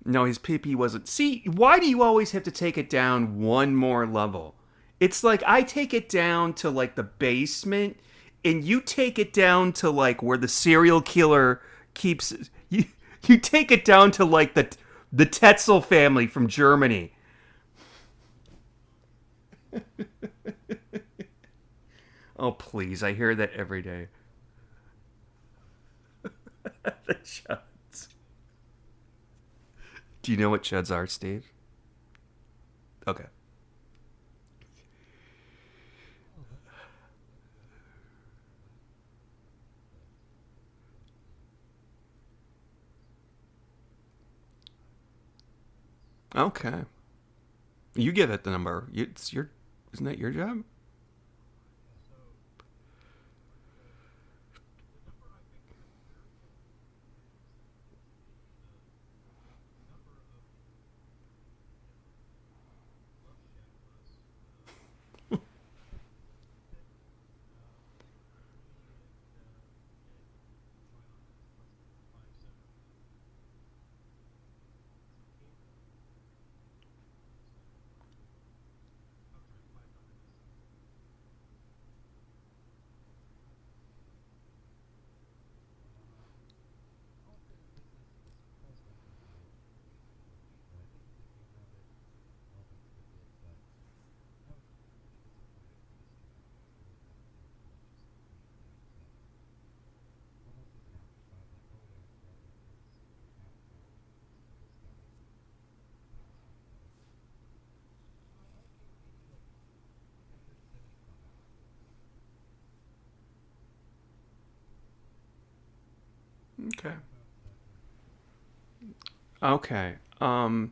No, his pee wasn't. See, why do you always have to take it down one more level? It's like I take it down to like the basement, and you take it down to like where the serial killer keeps. You take it down to like the Tetzel family from Germany. Oh please, I hear that every day. The chuds. Do you know what chuds are, Steve? Okay. Okay. You give it the number. It's your. Isn't that your job? Okay. Okay. Mm-hmm.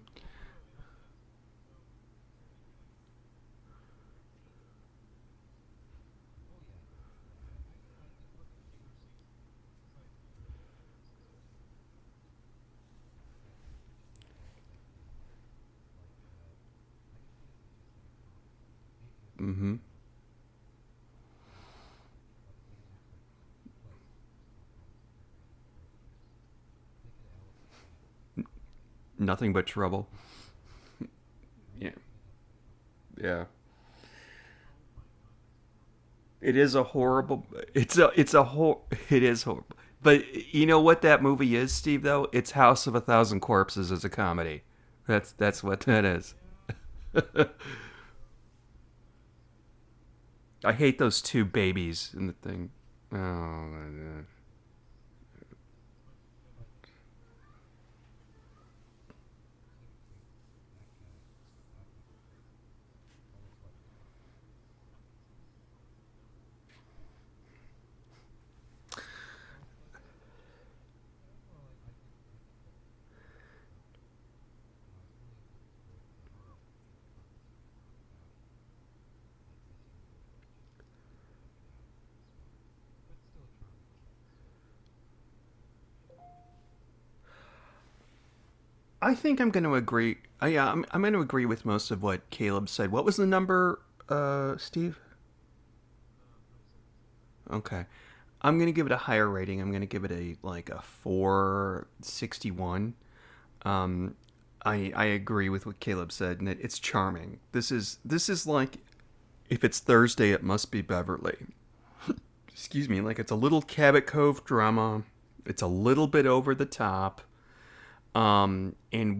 Nothing but trouble. Yeah. Yeah. It is a horrible. It is horrible. But you know what that movie is, Steve? Though it's House of a Thousand Corpses as a comedy. That's what that is. I hate those two babies in the thing. Oh my god. I think I'm going to agree. Yeah, I'm going to agree with most of what Caleb said. What was the number, Steve? Okay. I'm going to give it a higher rating. I'm going to give it a 461. Um, I agree with what Caleb said, and it's charming. This is like if it's Thursday, it must be Beverly. Excuse me, like it's a little Cabot Cove drama. It's a little bit over the top. And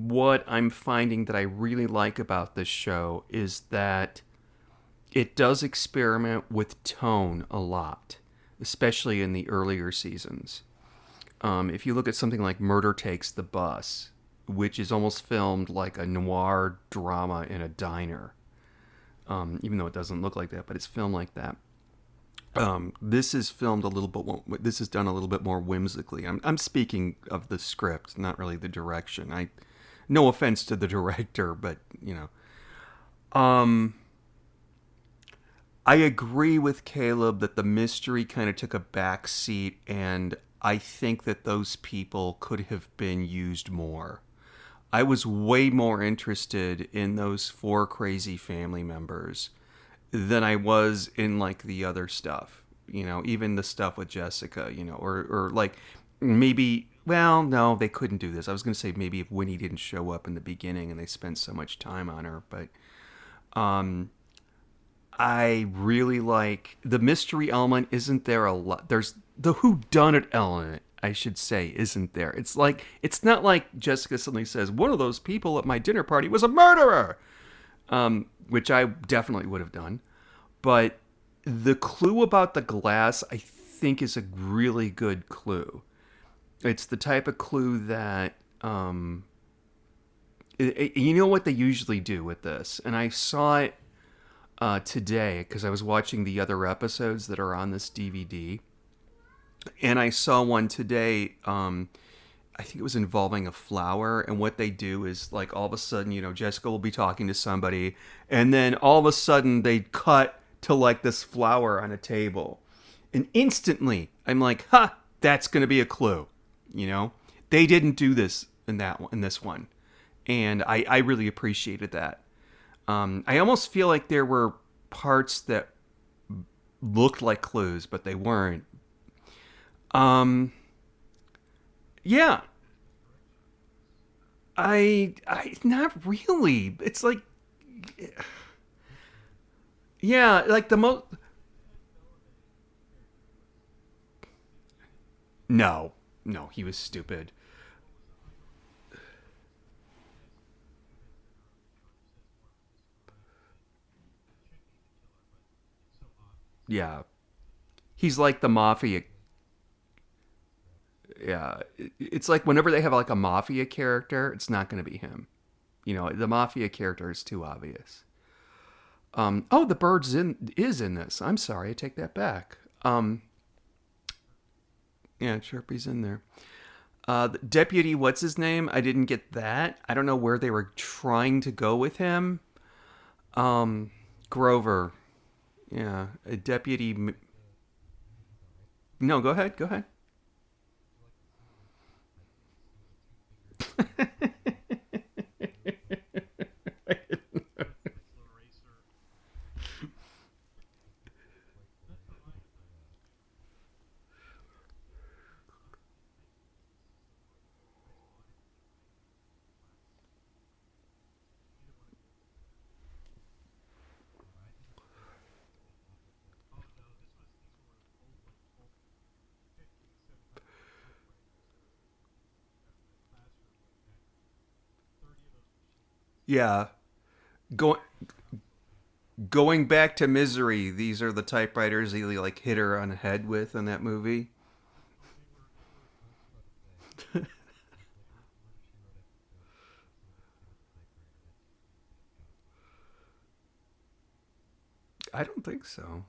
what I'm finding that I really like about this show is that it does experiment with tone a lot, especially in the earlier seasons. If you look at something like Murder Takes the Bus, which is almost filmed like a noir drama in a diner, even though it doesn't look like that, but it's filmed like that. This is filmed a little bit. This is done a little bit more whimsically. I'm speaking of the script, not really the direction. No offense to the director, but um, I agree with Caleb that the mystery kind of took a back seat, and I think that those people could have been used more. I was way more interested in those four crazy family members than I was in like the other stuff. Even the stuff with Jessica, or like maybe, well, no, they couldn't do this. I was going to say maybe if Winnie didn't show up in the beginning and they spent so much time on her, but um I really like the mystery element isn't there a lot. There's the who done it element, I should say, isn't there. It's not like Jessica suddenly says one of those people at my dinner party was a murderer, which I definitely would have done. But the clue about the glass, I think, is a really good clue. It's the type of clue that you know what they usually do with this, and I saw it today because I was watching the other episodes that are on this DVD, and I saw one today. I think it was involving a flower, and what they do is like all of a sudden, Jessica will be talking to somebody, and then all of a sudden they cut to like this flower on a table, and instantly I'm like, "Ha, that's gonna be a clue." They didn't do this in this one, and I really appreciated that. I almost feel like there were parts that looked like clues, but they weren't. Um, yeah, I not really. It's like, yeah, like the most. No, no, he was stupid. Yeah, he's like the mafia. Yeah, it's like whenever they have like a mafia character, it's not going to be him. The mafia character is too obvious. Oh, the bird's is in this. I'm sorry, I take that back. Yeah, Sharpie's in there. The deputy, what's his name? I didn't get that. I don't know where they were trying to go with him. Grover. Yeah, a deputy. No, go ahead. Go ahead. Yeah, go, going back to Misery. These are the typewriters he like hit her on the head with in that movie. I don't think so.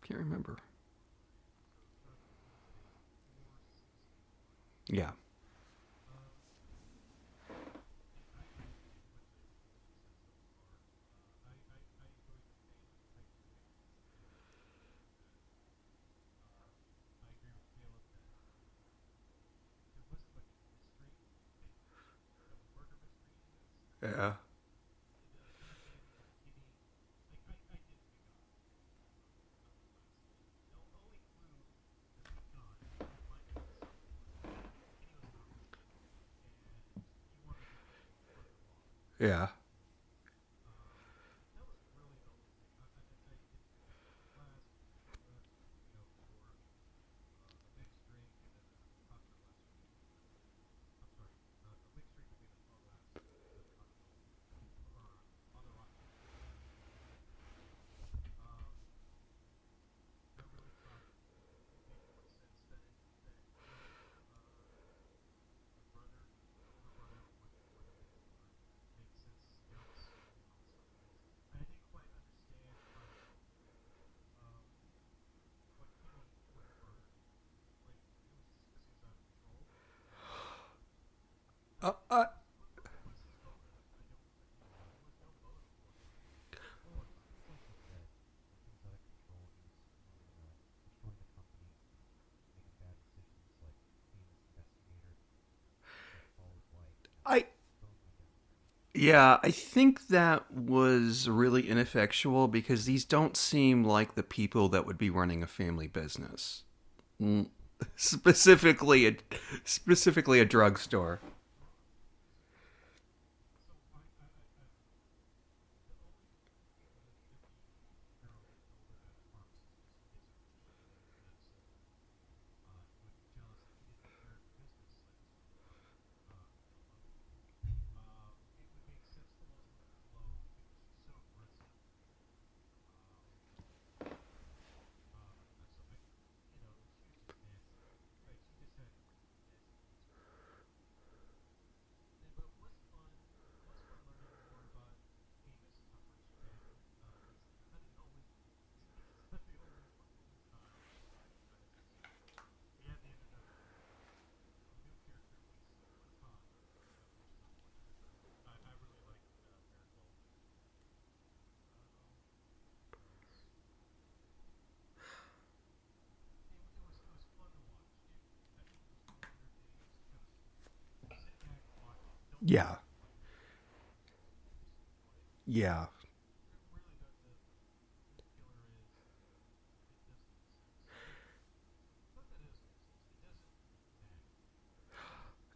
Can't remember. Yeah. Yeah. Yeah. Uh, uh, I Yeah, I think that was really ineffectual because these don't seem like the people that would be running a family business. Mm, specifically a specifically a drugstore. Yeah. Yeah.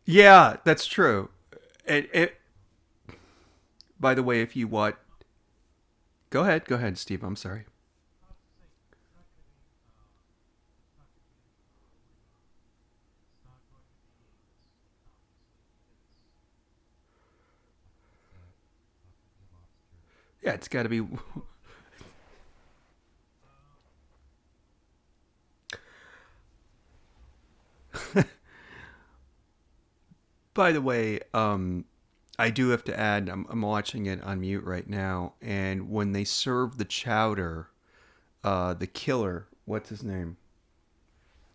Yeah, that's true. It by the way, if you what go ahead, Steve, I'm sorry. Yeah, it's got to be By the way, I do have to add, I'm watching it on mute right now, and when they serve the chowder, the killer, what's his name?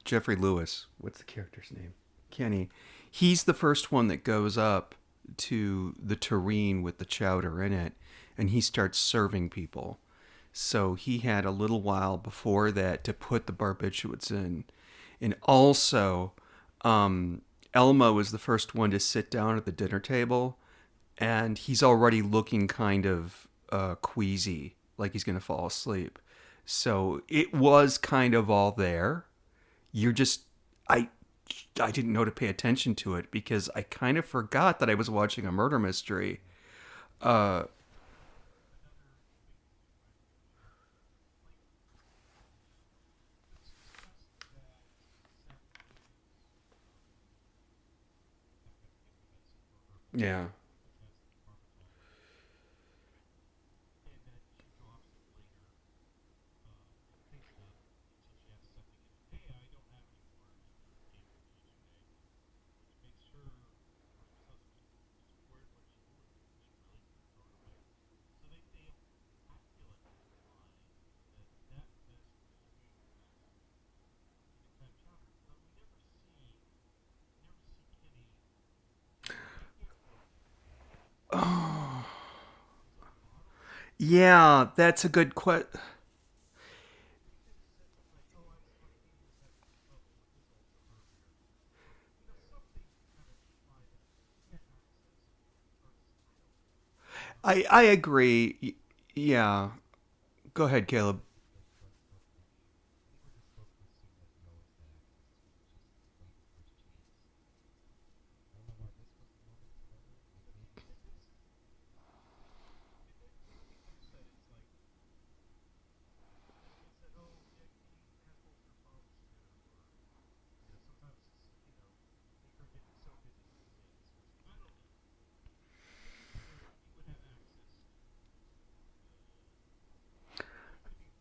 Jeffrey Lewis. What's the character's name? Kenny. He's the first one that goes up to the tureen with the chowder in it, and he starts serving people. So he had a little while before that to put the barbiturates in. And also, Elmo was the first one to sit down at the dinner table, and he's already looking kind of queasy, like he's going to fall asleep. So it was kind of all there. You're just, I, I didn't know to pay attention to it because I kind of forgot that I was watching a murder mystery. Uh, yeah. Yeah, that's a good question. I agree. Yeah. Go ahead, Caleb.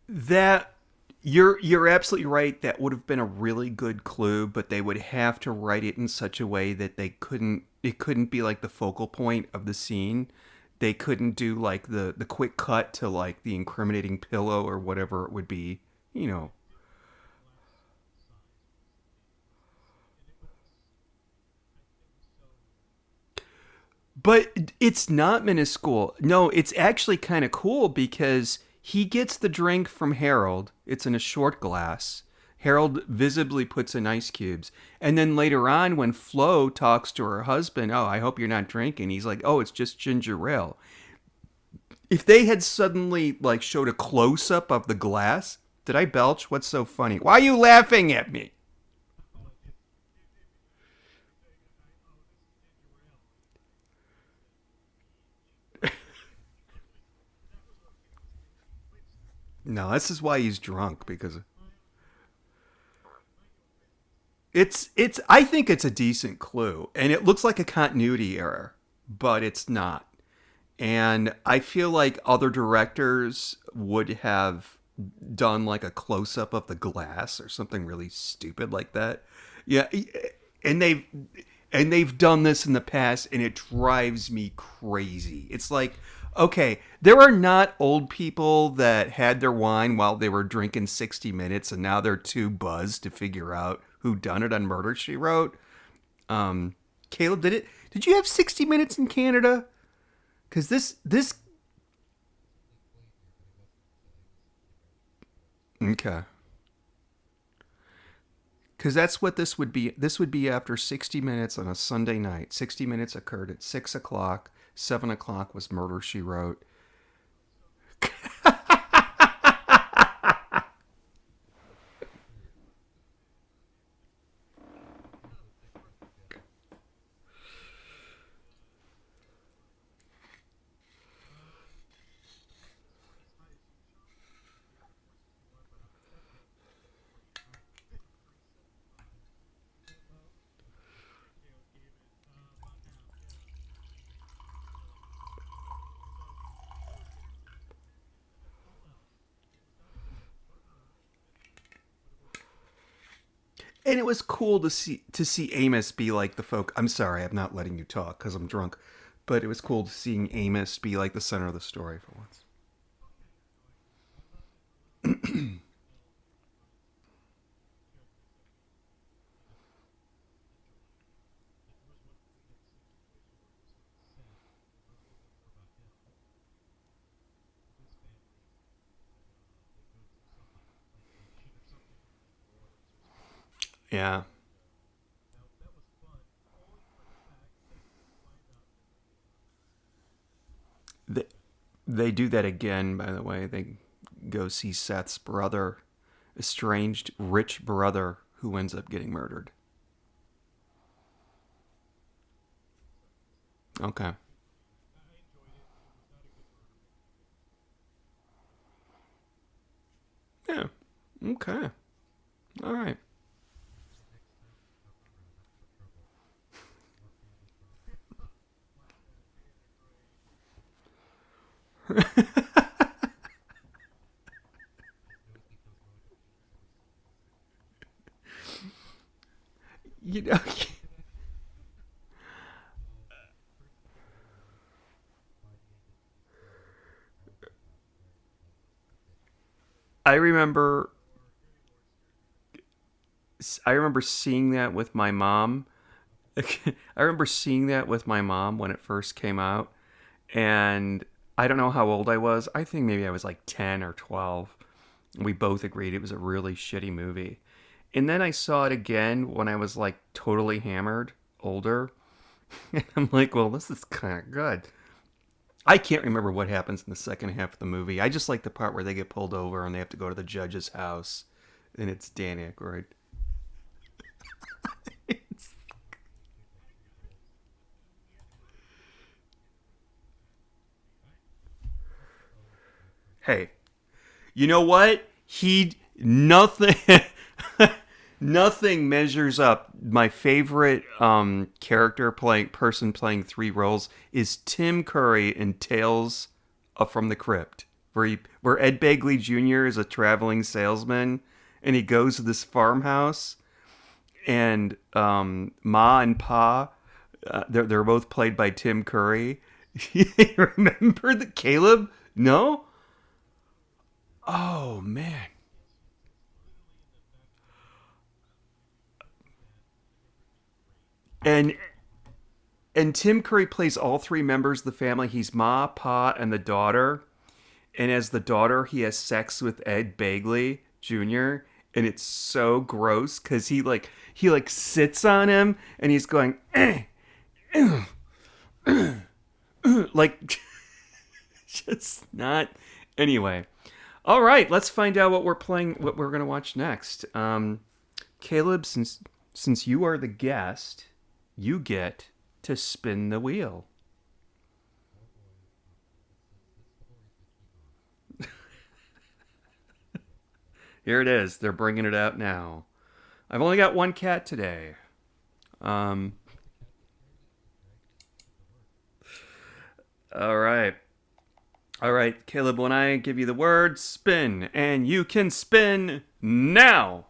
That you're absolutely right. That would have been a really good clue, but they would have to write it in such a way that they couldn't. It couldn't be like the focal point of the scene. They couldn't do like the quick cut to like the incriminating pillow or whatever it would be. You know. But it's not minuscule. No, it's actually kind of cool because he gets the drink from Harold. It's in a short glass. Harold visibly puts in ice cubes. And then later on, when Flo talks to her husband, oh, I hope you're not drinking, he's like, oh, it's just ginger ale. If they had suddenly, like, showed a close up of the glass, did I belch? What's so funny? Why are you laughing at me? No, this is why he's drunk because it's I think it's a decent clue and it looks like a continuity error, but it's not. And I feel like other directors would have done like a close up of the glass or something really stupid like that. Yeah, and they've done this in the past and it drives me crazy. It's like, okay, there are not old people that had their wine while they were drinking 60 minutes and now they're too buzzed to figure out who done it on Murder She Wrote. Um Caleb, did you have 60 minutes in Canada? Cuz this okay. Because that's what this would be. This would be after 60 minutes on a Sunday night. 60 minutes occurred at 6 o'clock. 7 o'clock was Murder, She Wrote. And it was cool to see Amos be like the folk. I'm sorry, I'm not letting you talk because I'm drunk. But it was cool to seeing Amos be like the center of the story for once. Yeah. They, they do that again, by the way. They go see Seth's brother, estranged rich brother who ends up getting murdered. Okay. Yeah. Okay. All right. You know, I remember I remember seeing that with my mom. I remember seeing that with my mom when it first came out, and I don't know how old I was. I think maybe I was like 10 or 12. We both agreed it was a really shitty movie. And then I saw it again when I was like totally hammered, older. And I'm like, well, this is kind of good. I can't remember what happens in the second half of the movie. I just like the part where they get pulled over and they have to go to the judge's house, and it's Dan Aykroyd. Hey, you know what? He nothing nothing measures up. My favorite person playing three roles is Tim Curry in Tales from the Crypt, where Ed Begley Jr. is a traveling salesman and he goes to this farmhouse and Ma and Pa, they're both played by Tim Curry. Remember the Caleb? No. Oh man. And Tim Curry plays all three members of the family. He's Ma, Pa, and the daughter. And as the daughter, he has sex with Ed Begley Jr. And it's so gross because he sits on him and he's going like just not. Anyway, all right. Let's find out what we're playing. What we're gonna watch next. Caleb, since you are the guest, you get to spin the wheel. Here it is. They're bringing it out now. I've only got one cat today. Um, all right. All right, Caleb, when I give you the word, spin. And you can spin now.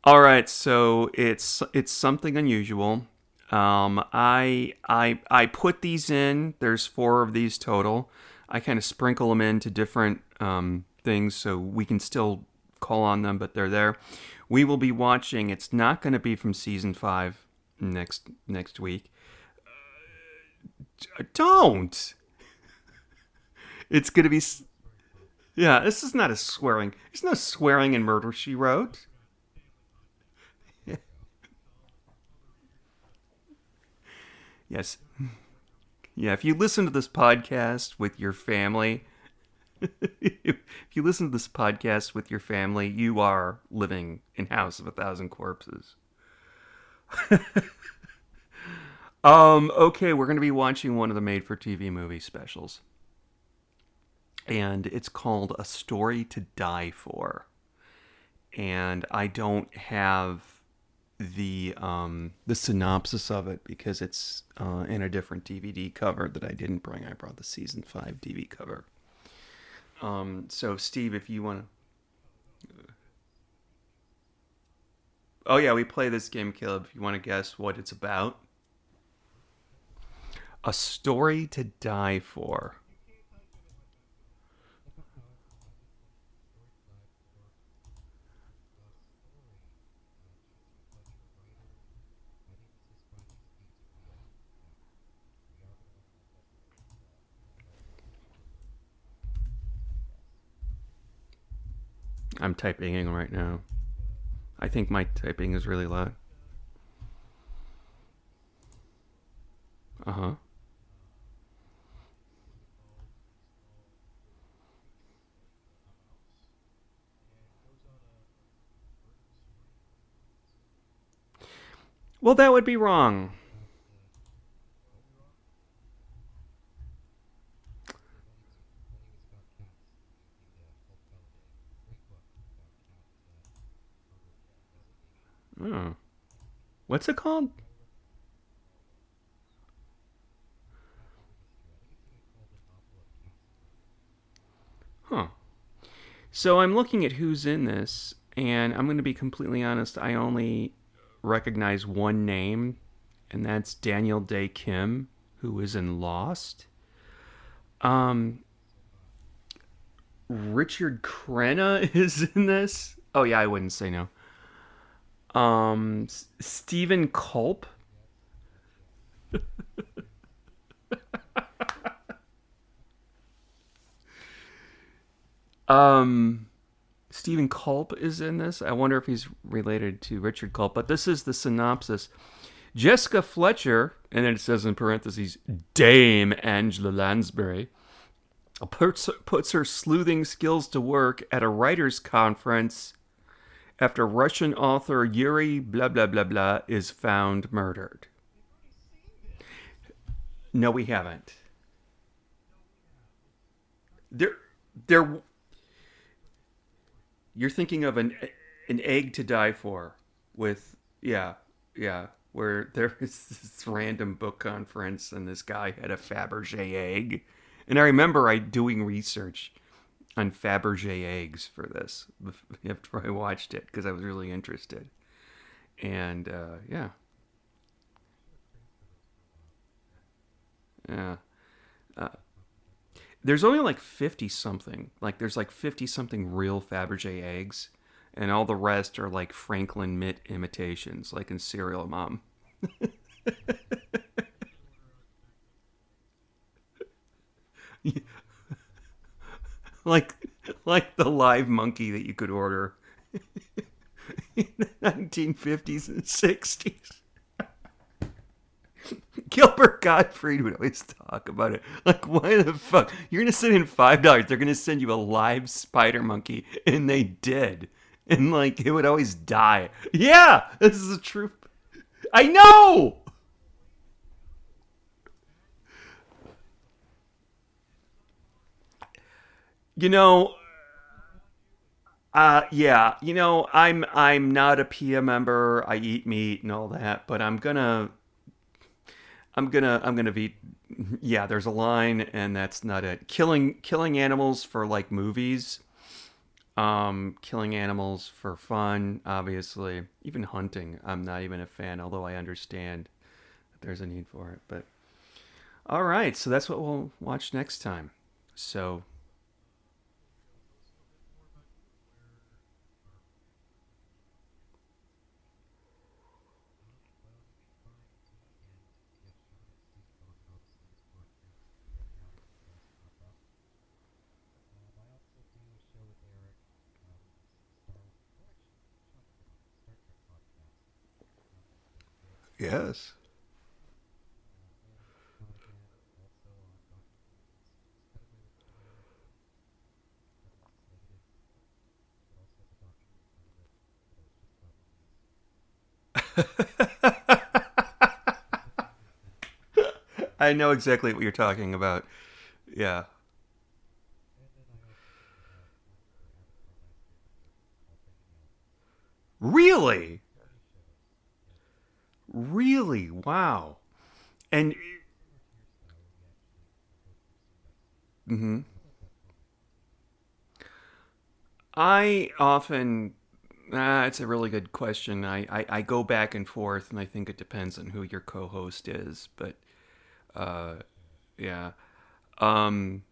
All right, so it's something unusual. I put these in. There's four of these total. I kind of sprinkle them into different things, so we can still call on them, but they're there. We will be watching. It's not going to be from season 5 next week. Don't. It's going to be. Yeah, this is not a swearing. There's no swearing in Murder, She Wrote. Yes. Yeah, if you listen to this podcast with your family, if you listen to this podcast with your family, you are living in House of a Thousand Corpses. Okay, we're going to be watching one of the made for TV movie specials. And it's called A Story to Die For. And I don't have the synopsis of it because it's in a different DVD cover that I didn't bring. I brought the season 5 DVD cover. So Steve, if you want to, oh yeah, we play this game, Caleb. If you want to guess what it's about, A Story to Die For. I'm typing in right now. I think my typing is really loud. Uh huh. Well, that would be wrong. Oh. What's it called? Huh. So I'm looking at who's in this, and I'm going to be completely honest. I only recognize one name, and that's Daniel Day Kim, who is in Lost. Um, Richard Crenna is in this. Oh yeah, I wouldn't say no. Stephen Culp. Um, Stephen Culp is in this. I wonder if he's related to Richard Culp, but this is the synopsis. Jessica Fletcher, and then it says in parentheses, Dame Angela Lansbury, puts her sleuthing skills to work at a writers' conference after Russian author Yuri blah blah blah blah is found murdered. No, we haven't. There, there. You're thinking of an egg to die for, with yeah, yeah, where there was this random book conference and this guy had a Fabergé egg, and I remember I doing research on Fabergé eggs for this after I watched it because I was really interested, and yeah, yeah. There's only like 50 something. Like there's like 50 something real Fabergé eggs, and all the rest are like Franklin Mitt imitations, like in Serial Mom. like like the live monkey that you could order in the 1950s and 60s. Gilbert Gottfried would always talk about it. Like, why the fuck? You're gonna send in $5. They're gonna send you a live spider monkey, and they did. And like, it would always die. Yeah, this is a true. I know. You know, yeah. I'm not a PIA member. I eat meat and all that, but I'm gonna be. Yeah, there's a line, and that's not it. Killing animals for like movies. Killing animals for fun, obviously. Even hunting, I'm not even a fan, although I understand that there's a need for it. But all right, so that's what we'll watch next time. So yes. I know exactly what you're talking about. Yeah. Really? Really? Wow. And mhm. I often it's a really good question. I go back and forth, and I think it depends on who your co-host is. But uh, yeah. Um,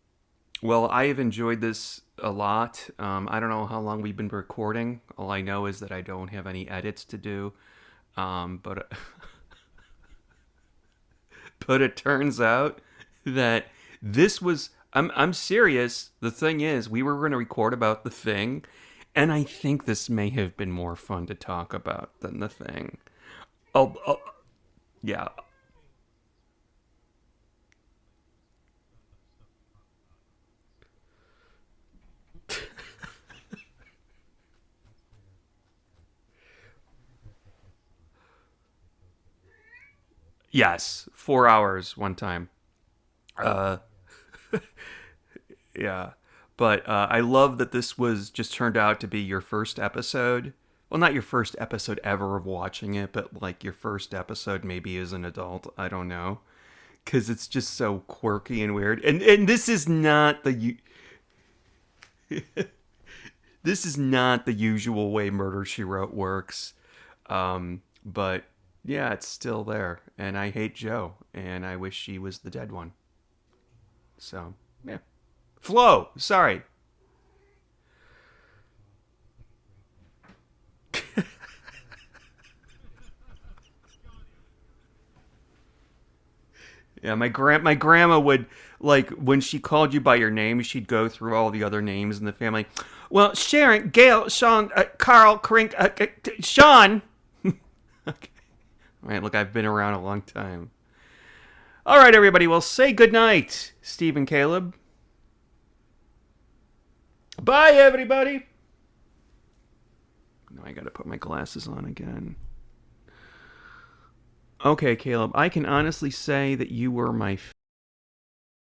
well, I have enjoyed this a lot. I don't know how long we've been recording. All I know is that I don't have any edits to do. But but it turns out that this was. I'm serious. The thing is, we were going to record about the thing, and I think this may have been more fun to talk about than the thing. Oh, yeah. Yes, 4 hours one time. Uh, yeah, but I love that this was just turned out to be your first episode. Well, not your first episode ever of watching it, but like your first episode maybe as an adult. I don't know, because it's just so quirky and weird. And this is not the usual way Murder She Wrote works. But yeah, it's still there, and I hate Joe, and I wish she was the dead one. So yeah, Flo. Sorry. Yeah, my grandma would, like, when she called you by your name, she'd go through all the other names in the family. Well, Sharon, Gail, Sean, Carl, Crink, Sean. Okay. All right, look, I've been around a long time. All right, everybody, well, say goodnight, Steve and Caleb. Bye, everybody. Now I gotta put my glasses on again. Okay, Caleb, I can honestly say that you were my